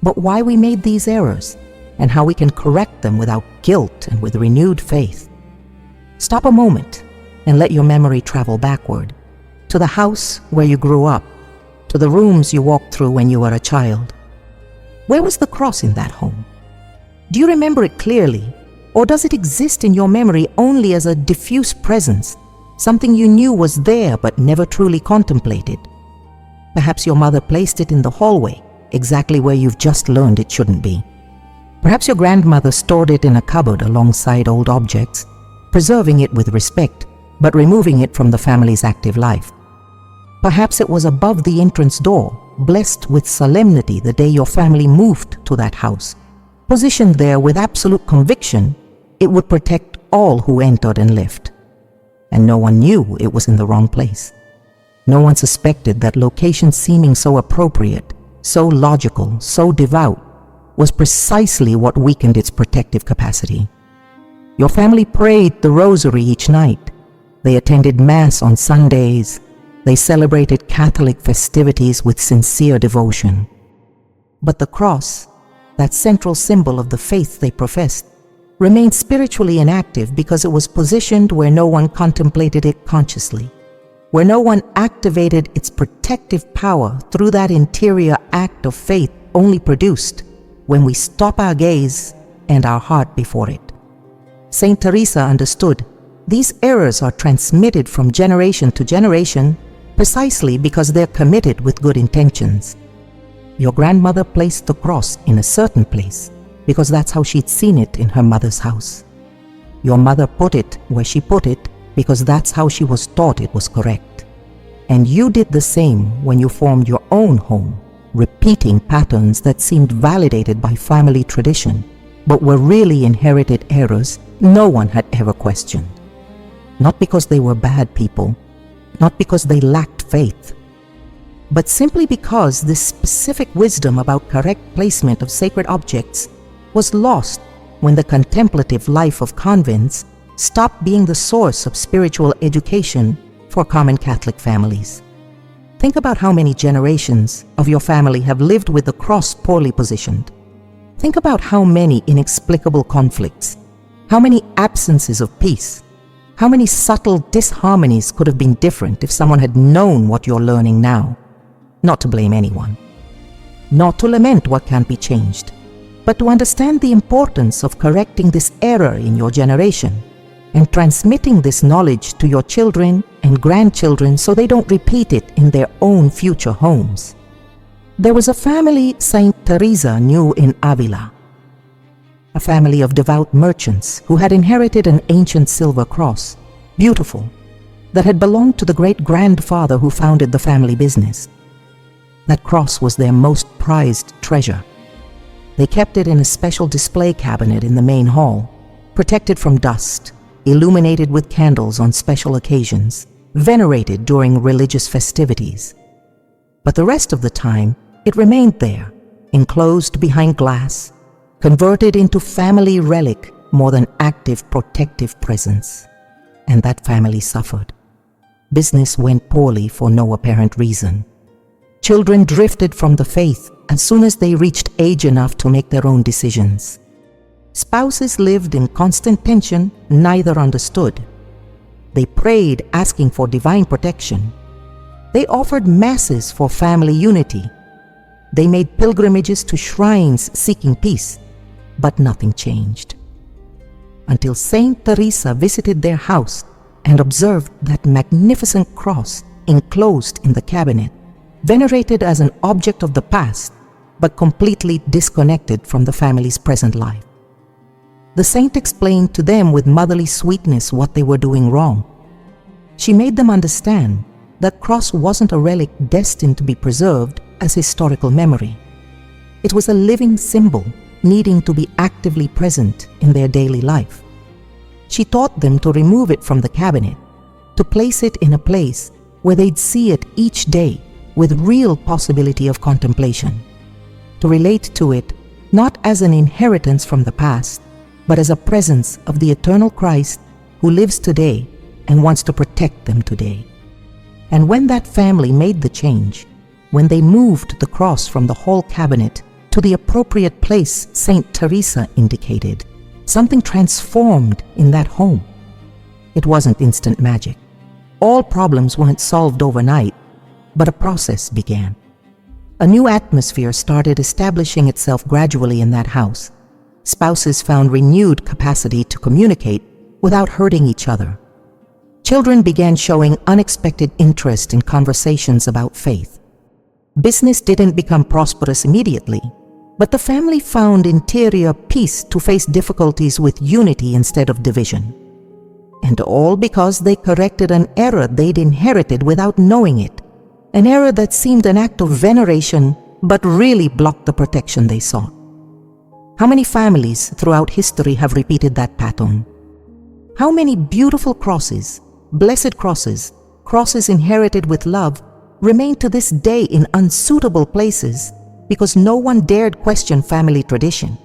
but why we made these errors and how we can correct them without guilt and with renewed faith. Stop a moment and let your memory travel backward to the house where you grew up, to the rooms you walked through when you were a child. Where was the cross in that home? Do you remember it clearly, or does it exist in your memory only as a diffuse presence, something you knew was there but never truly contemplated? Perhaps your mother placed it in the hallway, exactly where you've just learned it shouldn't be. Perhaps your grandmother stored it in a cupboard alongside old objects, preserving it with respect, but removing it from the family's active life. Perhaps it was above the entrance door, blessed with solemnity the day your family moved to that house, positioned there with absolute conviction it would protect all who entered and left. And no one knew it was in the wrong place. No one suspected that location seeming so appropriate, so logical, so devout, was precisely what weakened its protective capacity. Your family prayed the rosary each night. They attended Mass on Sundays. They celebrated Catholic festivities with sincere devotion. But the cross, that central symbol of the faith they professed, remained spiritually inactive because it was positioned where no one contemplated it consciously, where no one activated its protective power through that interior act of faith only produced when we stop our gaze and our heart before it. Saint Teresa understood these errors are transmitted from generation to generation precisely because they're committed with good intentions. Your grandmother placed the cross in a certain place because that's how she'd seen it in her mother's house. Your mother put it where she put it because that's how she was taught it was correct. And you did the same when you formed your own home, repeating patterns that seemed validated by family tradition, but were really inherited errors no one had ever questioned. Not because they were bad people, not because they lacked faith, but simply because this specific wisdom about correct placement of sacred objects was lost when the contemplative life of convents stopped being the source of spiritual education for common Catholic families. Think about how many generations of your family have lived with the cross poorly positioned. Think about how many inexplicable conflicts, how many absences of peace, how many subtle disharmonies could have been different if someone had known what you're learning now. Not to blame anyone, not to lament what can't be changed, but to understand the importance of correcting this error in your generation, and transmitting this knowledge to your children and grandchildren so they don't repeat it in their own future homes. There was a family Saint Teresa knew in Avila, a family of devout merchants who had inherited an ancient silver cross, beautiful, that had belonged to the great-grandfather who founded the family business. That cross was their most prized treasure. They kept it in a special display cabinet in the main hall, protected from dust, illuminated with candles on special occasions, venerated during religious festivities. But the rest of the time, it remained there, enclosed behind glass, converted into family relic more than active protective presence. And that family suffered. Business went poorly for no apparent reason. Children drifted from the faith as soon as they reached age enough to make their own decisions. Spouses lived in constant tension, neither understood. They prayed asking for divine protection. They offered masses for family unity. They made pilgrimages to shrines seeking peace, but nothing changed. Until Saint Teresa visited their house and observed that magnificent cross enclosed in the cabinet, venerated as an object of the past, but completely disconnected from the family's present life. The saint explained to them with motherly sweetness what they were doing wrong. She made them understand that cross wasn't a relic destined to be preserved as historical memory. It was a living symbol needing to be actively present in their daily life. She taught them to remove it from the cabinet, to place it in a place where they'd see it each day with real possibility of contemplation, to relate to it not as an inheritance from the past, but as a presence of the eternal Christ who lives today and wants to protect them today. And when that family made the change, when they moved the cross from the hall cabinet to the appropriate place Saint Teresa indicated, something transformed in that home. It wasn't instant magic. All problems weren't solved overnight, but a process began. A new atmosphere started establishing itself gradually in that house. Spouses found renewed capacity to communicate without hurting each other. Children began showing unexpected interest in conversations about faith. Business didn't become prosperous immediately, but the family found interior peace to face difficulties with unity instead of division. And all because they corrected an error they'd inherited without knowing it, an error that seemed an act of veneration but really blocked the protection they sought. How many families throughout history have repeated that pattern? How many beautiful crosses, blessed crosses, crosses inherited with love, remain to this day in unsuitable places because no one dared question family tradition,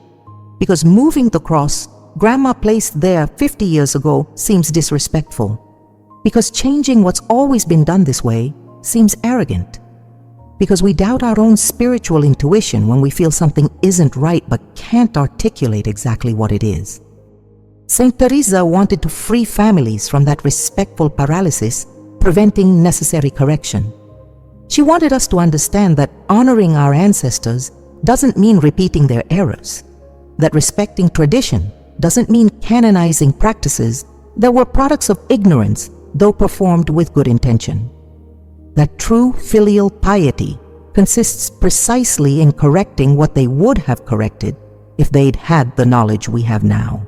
because moving the cross Grandma placed there 50 years ago seems disrespectful, because changing what's always been done this way seems arrogant, because we doubt our own spiritual intuition when we feel something isn't right but can't articulate exactly what it is. Saint Teresa wanted to free families from that respectful paralysis, preventing necessary correction. She wanted us to understand that honoring our ancestors doesn't mean repeating their errors, that respecting tradition doesn't mean canonizing practices that were products of ignorance, though performed with good intention. That true filial piety consists precisely in correcting what they would have corrected if they'd had the knowledge we have now.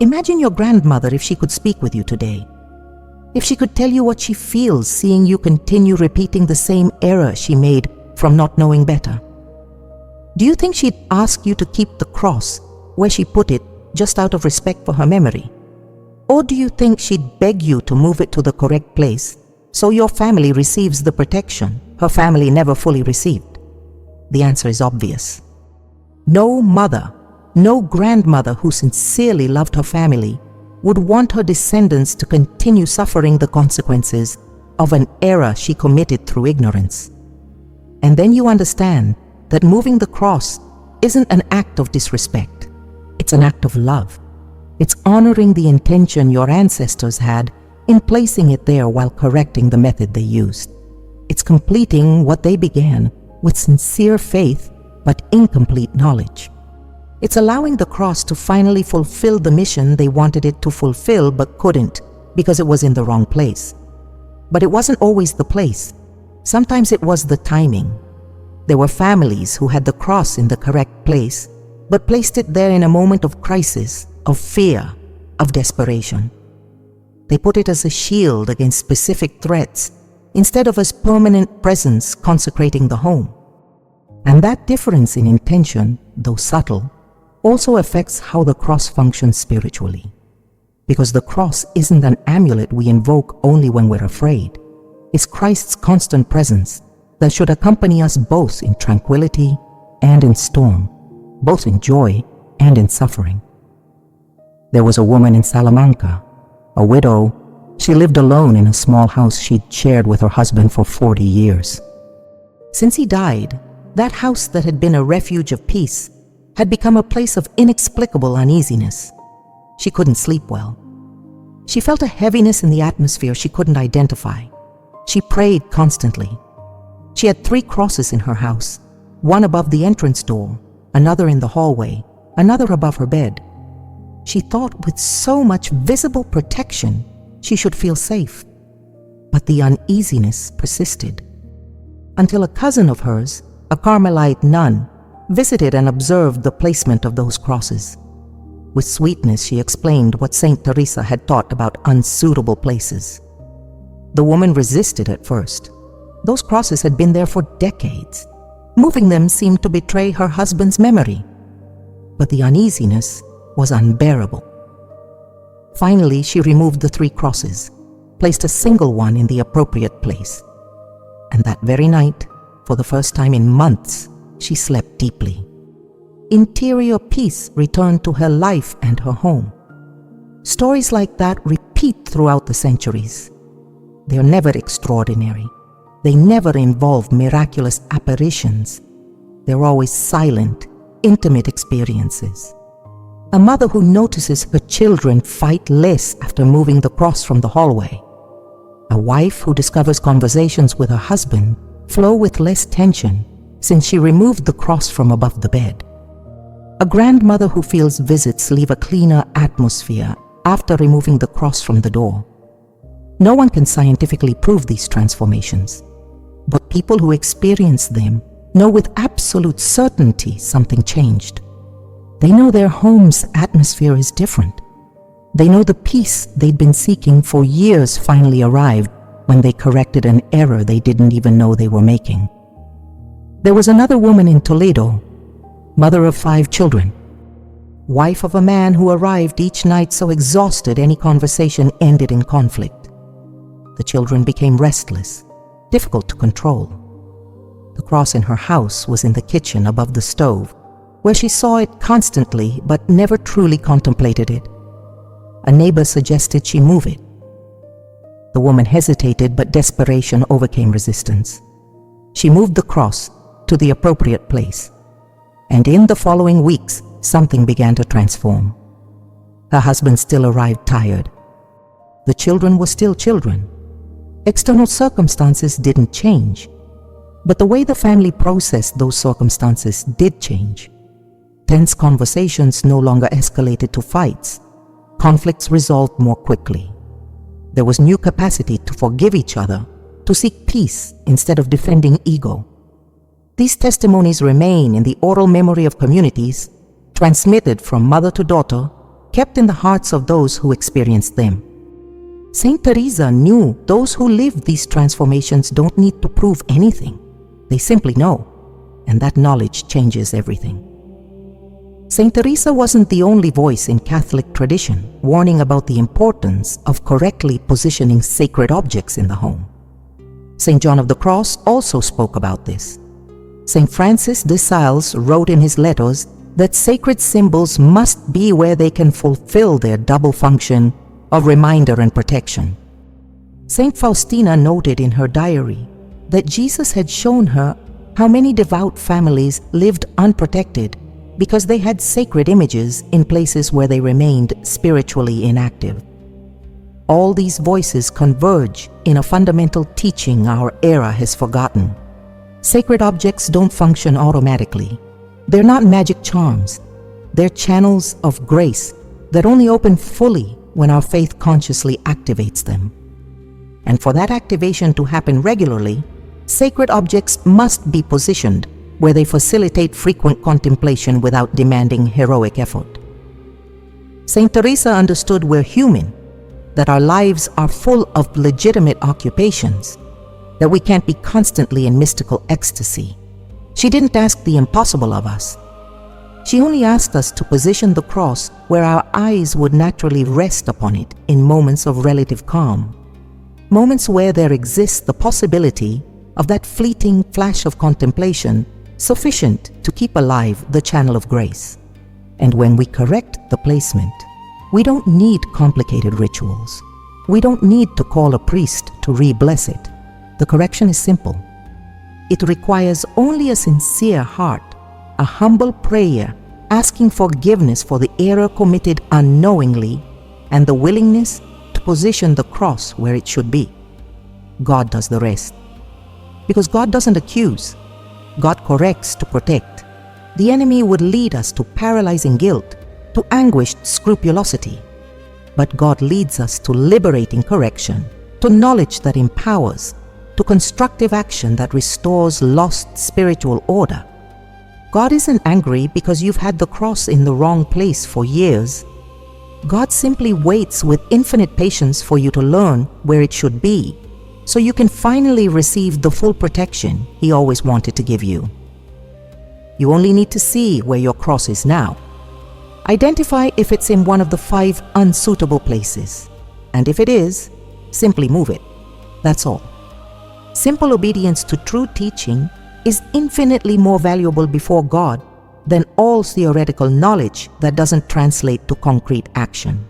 Imagine your grandmother if she could speak with you today. If she could tell you what she feels seeing you continue repeating the same error she made from not knowing better. Do you think she'd ask you to keep the cross where she put it just out of respect for her memory? Or do you think she'd beg you to move it to the correct place so your family receives the protection her family never fully received? The answer is obvious. No mother, no grandmother who sincerely loved her family would want her descendants to continue suffering the consequences of an error she committed through ignorance. And then you understand that moving the cross isn't an act of disrespect. It's an act of love. It's honoring the intention your ancestors had in placing it there while correcting the method they used. It's completing what they began with sincere faith but incomplete knowledge. It's allowing the cross to finally fulfill the mission they wanted it to fulfill but couldn't because it was in the wrong place. But it wasn't always the place. Sometimes it was the timing. There were families who had the cross in the correct place, but placed it there in a moment of crisis, of fear, of desperation. They put it as a shield against specific threats, instead of as permanent presence consecrating the home. And that difference in intention, though subtle, also affects how the cross functions spiritually. Because the cross isn't an amulet we invoke only when we're afraid. It's Christ's constant presence that should accompany us both in tranquility and in storm, both in joy and in suffering. There was a woman in Salamanca, a widow. She lived alone in a small house she'd shared with her husband for 40 years. Since he died, that house that had been a refuge of peace had become a place of inexplicable uneasiness. She couldn't sleep well. She felt a heaviness in the atmosphere she couldn't identify. She prayed constantly. She had 3 crosses in her house, one above the entrance door, another in the hallway, another above her bed. She thought with so much visible protection she should feel safe. But the uneasiness persisted. Until a cousin of hers, a Carmelite nun, visited and observed the placement of those crosses. With sweetness she explained what Saint Teresa had taught about unsuitable places. The woman resisted at first. Those crosses had been there for decades. Moving them seemed to betray her husband's memory. But the uneasiness was unbearable. Finally, she removed the 3 crosses, placed a single one in the appropriate place. And that very night, for the first time in months, she slept deeply. Interior peace returned to her life and her home. Stories like that repeat throughout the centuries. They are never extraordinary. They never involve miraculous apparitions. They're always silent, intimate experiences. A mother who notices her children fight less after moving the cross from the hallway. A wife who discovers conversations with her husband flow with less tension since she removed the cross from above the bed. A grandmother who feels visits leave a cleaner atmosphere after removing the cross from the door. No one can scientifically prove these transformations, but people who experience them know with absolute certainty something changed. They know their home's atmosphere is different. They know the peace they'd been seeking for years finally arrived when they corrected an error they didn't even know they were making. There was another woman in Toledo, mother of 5 children, wife of a man who arrived each night so exhausted any conversation ended in conflict. The children became restless, difficult to control. The cross in her house was in the kitchen above the stove, where she saw it constantly but never truly contemplated it. A neighbor suggested she move it. The woman hesitated, but desperation overcame resistance. She moved the cross to the appropriate place, and in the following weeks, something began to transform. Her husband still arrived tired. The children were still children. External circumstances didn't change, but the way the family processed those circumstances did change. Tense conversations no longer escalated to fights. Conflicts resolved more quickly. There was new capacity to forgive each other, to seek peace instead of defending ego. These testimonies remain in the oral memory of communities, transmitted from mother to daughter, kept in the hearts of those who experienced them. Saint Teresa knew those who live these transformations don't need to prove anything. They simply know, and that knowledge changes everything. Saint Teresa wasn't the only voice in Catholic tradition warning about the importance of correctly positioning sacred objects in the home. Saint John of the Cross also spoke about this. Saint Francis de Sales wrote in his letters that sacred symbols must be where they can fulfill their double function of reminder and protection. Saint Faustina noted in her diary that Jesus had shown her how many devout families lived unprotected because they had sacred images in places where they remained spiritually inactive. All these voices converge in a fundamental teaching our era has forgotten. Sacred objects don't function automatically. They're not magic charms. They're channels of grace that only open fully when our faith consciously activates them. And for that activation to happen regularly, sacred objects must be positioned where they facilitate frequent contemplation without demanding heroic effort. Saint Teresa understood we're human, that our lives are full of legitimate occupations, that we can't be constantly in mystical ecstasy. She didn't ask the impossible of us. She only asked us to position the cross where our eyes would naturally rest upon it in moments of relative calm, moments where there exists the possibility of that fleeting flash of contemplation sufficient to keep alive the channel of grace. And when we correct the placement, we don't need complicated rituals. We don't need to call a priest to re-bless it. The correction is simple. It requires only a sincere heart, a humble prayer asking forgiveness for the error committed unknowingly, and the willingness to position the cross where it should be. God does the rest. Because God doesn't accuse, God corrects to protect. The enemy would lead us to paralyzing guilt, to anguished scrupulosity. But God leads us to liberating correction, to knowledge that empowers, to constructive action that restores lost spiritual order. God isn't angry because you've had the cross in the wrong place for years. God simply waits with infinite patience for you to learn where it should be, so you can finally receive the full protection He always wanted to give you. You only need to see where your cross is now. Identify if it's in one of the 5 unsuitable places, and if it is, simply move it. That's all. Simple obedience to true teaching is infinitely more valuable before God than all theoretical knowledge that doesn't translate to concrete action.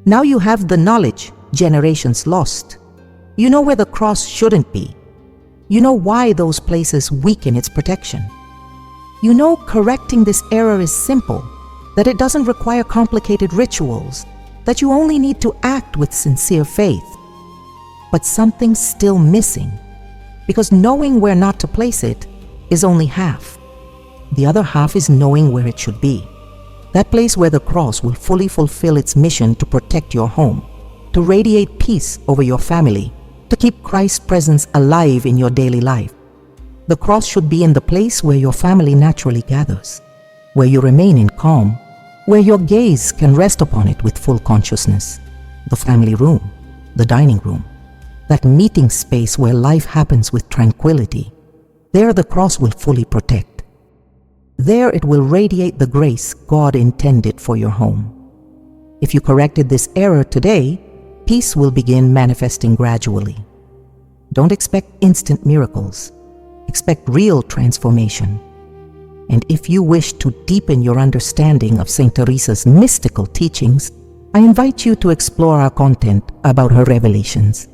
Now you have the knowledge generations lost. You know where the cross shouldn't be. You know why those places weaken its protection. You know correcting this error is simple, that it doesn't require complicated rituals, that you only need to act with sincere faith. But something's still missing, because knowing where not to place it is only half. The other half is knowing where it should be. That place where the cross will fully fulfill its mission to protect your home, to radiate peace over your family, to keep Christ's presence alive in your daily life. The cross should be in the place where your family naturally gathers, where you remain in calm, where your gaze can rest upon it with full consciousness. The family room, the dining room, that meeting space where life happens with tranquility. There the cross will fully protect. There it will radiate the grace God intended for your home. If you corrected this error today, peace will begin manifesting gradually. Don't expect instant miracles. Expect real transformation. And if you wish to deepen your understanding of Saint Teresa's mystical teachings, I invite you to explore our content about her revelations.